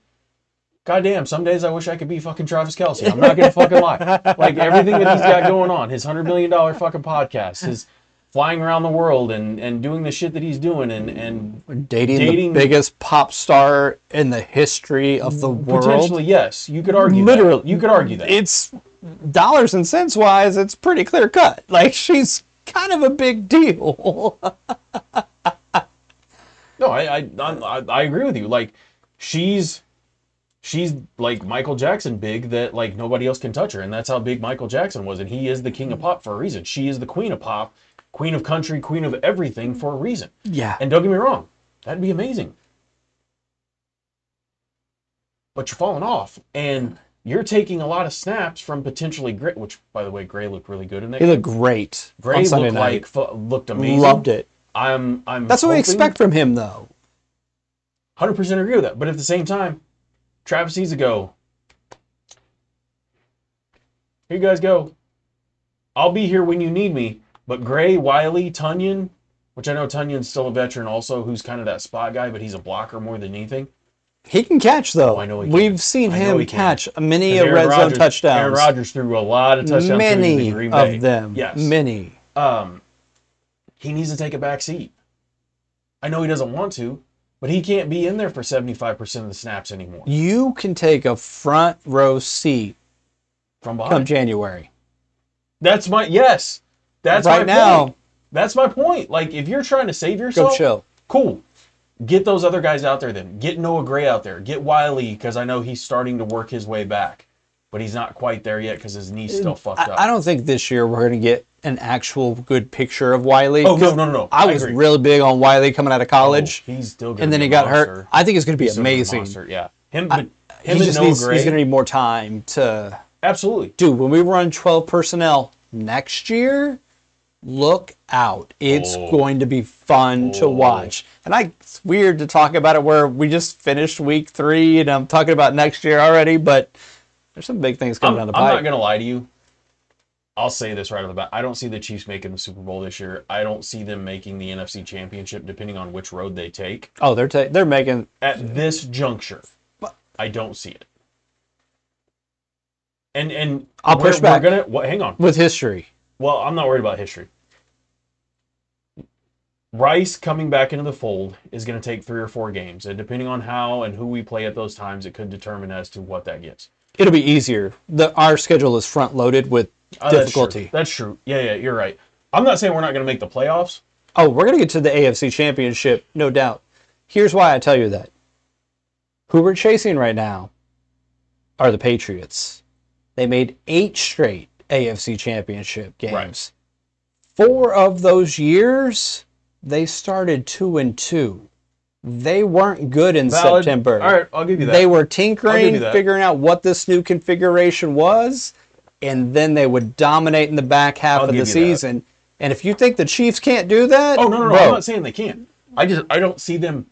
Speaker 2: goddamn, some days I wish I could be fucking Travis Kelce. I'm not gonna fucking lie. Like, everything that he's got going on, his $100 million fucking podcast, his flying around the world and doing the shit that he's doing and
Speaker 1: dating the biggest pop star in the history of the world.
Speaker 2: Potentially, yes. You could argue
Speaker 1: literally
Speaker 2: that. You could argue that.
Speaker 1: It's dollars and cents wise, it's pretty clear cut. Like, she's kind of a big deal.
Speaker 2: No, I agree with you. Like, she's like Michael Jackson big, that like nobody else can touch her, and that's how big Michael Jackson was, and he is the king of pop for a reason. She is the queen of pop, queen of country, queen of everything for a reason.
Speaker 1: Yeah.
Speaker 2: And don't get me wrong, that'd be amazing. But you're falling off, and you're taking a lot of snaps from potentially Gray, which, by the way, Gray looked really good in that.
Speaker 1: He looked great.
Speaker 2: Gray looked amazing.
Speaker 1: Loved it.
Speaker 2: I'm.
Speaker 1: That's what we expect from him, though.
Speaker 2: 100% agree with that. But at the same time, Travis needs to go. Here you guys go. I'll be here when you need me. But Gray, Wiley, Tunyon, which I know Tunyon's still a veteran also, who's kind of that spot guy, but he's a blocker more than anything.
Speaker 1: He can catch, though.
Speaker 2: Oh, I know he can.
Speaker 1: We've seen him catch many red zone touchdowns.
Speaker 2: Aaron Rodgers threw a lot of touchdowns.
Speaker 1: Many
Speaker 2: in Green Bay.
Speaker 1: of them.
Speaker 2: Yes.
Speaker 1: Many.
Speaker 2: He needs to take a back seat. I know he doesn't want to, but he can't be in there for 75% of the snaps anymore.
Speaker 1: You can take a front row seat
Speaker 2: from behind.
Speaker 1: Come January.
Speaker 2: That's my That's
Speaker 1: right
Speaker 2: my
Speaker 1: now.
Speaker 2: Point. That's my point. Like, if you're trying to save yourself,
Speaker 1: go chill.
Speaker 2: Cool. Get those other guys out there then. Get Noah Gray out there. Get Wiley, because I know he's starting to work his way back. But he's not quite there yet because his knee's still fucked up.
Speaker 1: I don't think this year we're going to get an actual good picture of Wiley.
Speaker 2: Oh, no.
Speaker 1: I was really big on Wiley coming out of college.
Speaker 2: Oh, he's still good.
Speaker 1: And then he got hurt. I think it's going to be amazing.
Speaker 2: Yeah. Him
Speaker 1: and Noah Gray. He's going to need more time to...
Speaker 2: Absolutely.
Speaker 1: Dude, when we run 12 personnel next year, look out. It's going to be fun to watch. And it's weird to talk about it where we just finished week 3 and I'm talking about next year already, but there's some big things coming down the pipe.
Speaker 2: I'm not going to lie to you. I'll say this right off the bat. I don't see the Chiefs making the Super Bowl this year. I don't see them making the NFC Championship, depending on which road they take.
Speaker 1: Oh, they're making...
Speaker 2: At this juncture, I don't see it. And
Speaker 1: I'll push back.
Speaker 2: Hang on.
Speaker 1: With history.
Speaker 2: Well, I'm not worried about history. Rice coming back into the fold is going to take 3 or 4 games. And depending on how and who we play at those times, it could determine as to what that gets.
Speaker 1: It'll be easier. Our schedule is front-loaded with difficulty.
Speaker 2: That's true. Yeah, you're right. I'm not saying we're not going to make the playoffs.
Speaker 1: Oh, we're going to get to the AFC Championship, no doubt. Here's why I tell you that. Who we're chasing right now are the Patriots. They made 8 straight AFC Championship games. Right. 4 of those years, they started 2-2. They weren't good in
Speaker 2: Valid.
Speaker 1: September.
Speaker 2: All right, I'll give you that.
Speaker 1: They were tinkering, figuring out what this new configuration was, and then they would dominate in the back half of the season. And if you think the Chiefs can't do that,
Speaker 2: no, bro, I'm not saying they can't. I don't see them.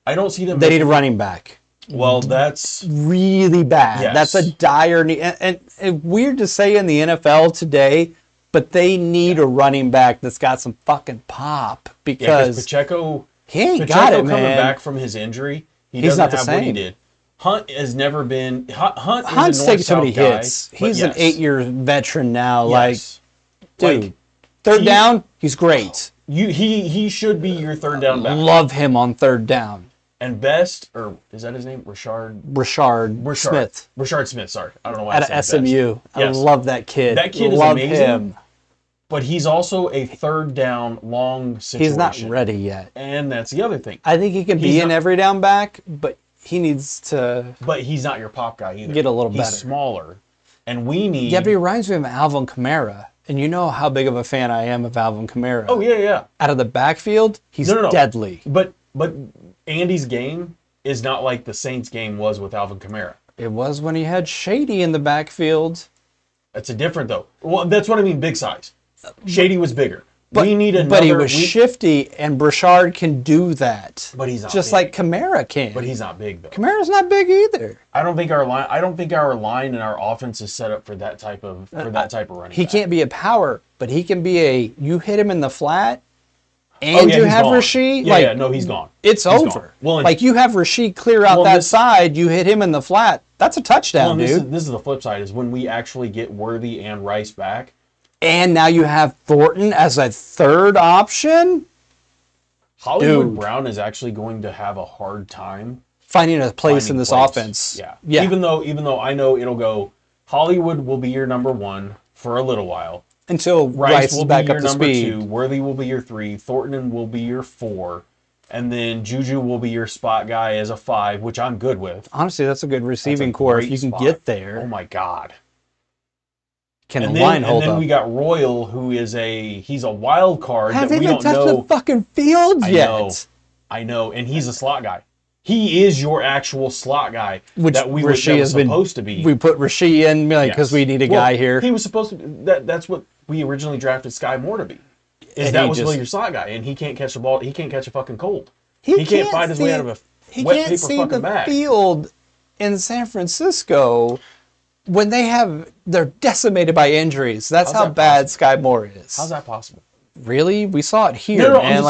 Speaker 2: They
Speaker 1: need a running back.
Speaker 2: Well, that's
Speaker 1: really bad.
Speaker 2: Yes.
Speaker 1: That's a dire need. And weird to say in the NFL today, but they need a running back that's got some fucking pop because
Speaker 2: Pacheco.
Speaker 1: He ain't got it, man.
Speaker 2: Coming back from his injury, he's not the same. What he did. Hunt has never been. Hunt's
Speaker 1: taken so many hits. He's an 8-year veteran now.
Speaker 2: Yes.
Speaker 1: Dude, third down, he's great.
Speaker 2: He should be your third down back.
Speaker 1: Love him on third down.
Speaker 2: And best, or is that his name? Rashard
Speaker 1: Smith.
Speaker 2: Rashard Smith. Sorry, I don't know why.
Speaker 1: At SMU, I love that kid.
Speaker 2: That kid is amazing. But he's also a third down long situation.
Speaker 1: He's not ready yet.
Speaker 2: And that's the other thing.
Speaker 1: I think he can be an every down back, but he needs to.
Speaker 2: But he's not your pop guy either.
Speaker 1: Get a little better.
Speaker 2: He's smaller. And we need.
Speaker 1: Yeah, but he reminds me of Alvin Kamara. And you know how big of a fan I am of Alvin Kamara.
Speaker 2: Oh, yeah.
Speaker 1: Out of the backfield, he's deadly.
Speaker 2: But Andy's game is not like the Saints game was with Alvin Kamara.
Speaker 1: It was when he had Shady in the backfield.
Speaker 2: That's a different, though. Well, that's what I mean, big size. Shady was bigger. We need another.
Speaker 1: But he was shifty, and Brashard can do that.
Speaker 2: But he's not
Speaker 1: just
Speaker 2: big.
Speaker 1: Like Kamara can.
Speaker 2: But he's not big though.
Speaker 1: Kamara's not big either.
Speaker 2: I don't think our line and our offense is set up for that type of running.
Speaker 1: He can't be a power, but he can be you hit him in the flat, and you have Rasheed.
Speaker 2: No, he's gone.
Speaker 1: It's over. Gone. Well, you have Rasheed clear out that side, you hit him in the flat. That's a touchdown, dude.
Speaker 2: This is the flip side. Is when we actually get Worthy and Rice back.
Speaker 1: And now you have Thornton as a third option?
Speaker 2: Hollywood Brown is actually going to have a hard time
Speaker 1: finding a place in this offense.
Speaker 2: Yeah. Even though I know it'll go, Hollywood will be your number one for a little while.
Speaker 1: Until Rice is back up to speed.
Speaker 2: Two, Worthy will be your 3, Thornton will be your 4, and then Juju will be your spot guy as a 5, which I'm good with.
Speaker 1: Honestly, that's a good receiving core if you can get there.
Speaker 2: Oh my God.
Speaker 1: And then
Speaker 2: we got Royal, who is he's a wild card
Speaker 1: that we don't know. Haven't even touched the fucking field yet.
Speaker 2: I know, and he's a slot guy. He is your actual slot guy
Speaker 1: that was supposed to be. We put Rasheed in because we need a guy here.
Speaker 2: He was supposed to be. That's what we originally drafted Sky Moore to be. That was really your slot guy, and he can't catch the ball. He can't catch a fucking cold. He can't find his way out of a wet paper fucking bag.
Speaker 1: He can't see the field in San Francisco. When they're decimated by injuries. That's how bad Sky Moore is.
Speaker 2: How's that possible?
Speaker 1: Really? We saw it here, man.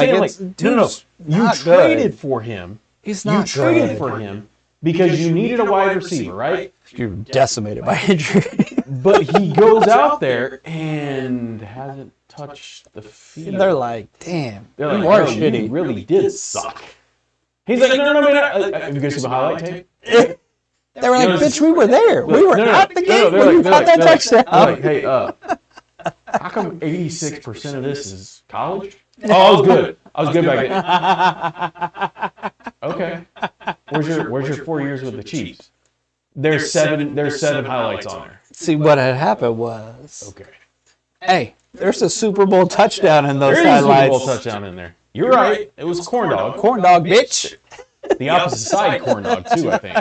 Speaker 2: No. You traded for him.
Speaker 1: He's not
Speaker 2: good. You traded for him because you needed a wide receiver, right?
Speaker 1: You're decimated by injury.
Speaker 2: But he goes out there and hasn't touched the field.
Speaker 1: They're like, damn.
Speaker 2: They're like, you are shitty. You really did suck. He's like, no. Have you guys seen the highlight tape?
Speaker 1: They were like, bitch, we were there. We were at the game when you caught that touchdown.
Speaker 2: Like, hey, how come 86% of this is college? Oh, I was good. I was good back then. Okay. Where's your 4 years with the Chiefs? There's seven highlights on there.
Speaker 1: See, what had happened was...
Speaker 2: Okay.
Speaker 1: Hey, there's a Super Bowl touchdown in those highlights.
Speaker 2: There's a Super Bowl touchdown in there. You're right. It was corn dog.
Speaker 1: Corn dog, bitch.
Speaker 2: The opposite side corn dog too, I think.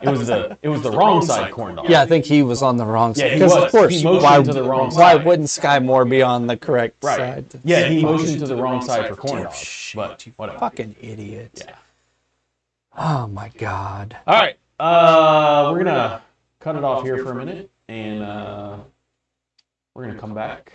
Speaker 2: It was the wrong side corn dog.
Speaker 1: Yeah, I think he was on the wrong side.
Speaker 2: Yeah, because
Speaker 1: of course,
Speaker 2: he motioned to the wrong side.
Speaker 1: Why wouldn't Sky Moore be on the correct side?
Speaker 2: Yeah, he motioned to the wrong side for corn dog. But whatever.
Speaker 1: Fucking idiot.
Speaker 2: Yeah.
Speaker 1: Oh my God.
Speaker 2: All right. We're gonna cut it off here for a minute, and we're gonna come back.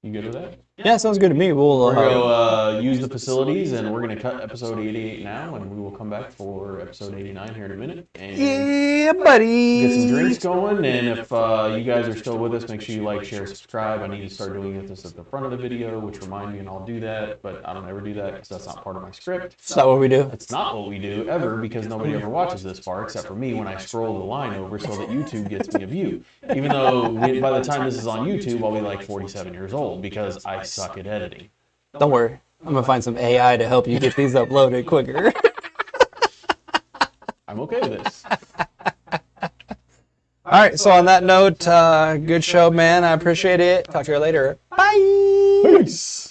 Speaker 2: You good with that?
Speaker 1: Yeah, sounds good to me. We'll
Speaker 2: go use the facilities, and we're going to cut episode 88 now, and we will come back for episode 89 here in a minute. And
Speaker 1: yeah, buddy.
Speaker 2: Get some drinks going, and if you guys are still with us, make sure you like, share, subscribe. I need to start doing this at the front of the video, which remind me, and I'll do that, but I don't ever do that because that's not part of my script.
Speaker 1: It's not what we do.
Speaker 2: It's not what we do, ever, because nobody ever watches this far, except for me when I scroll the line over so that YouTube gets me a view. Even though by the time this is on YouTube, I'll be like 47 years old, because I suck at editing.
Speaker 1: Don't worry. I'm going to find some AI to help you get these uploaded quicker.
Speaker 2: I'm okay with this.
Speaker 1: All right. So on that note, good show, man. I appreciate it. Talk to you later. Bye.
Speaker 2: Peace.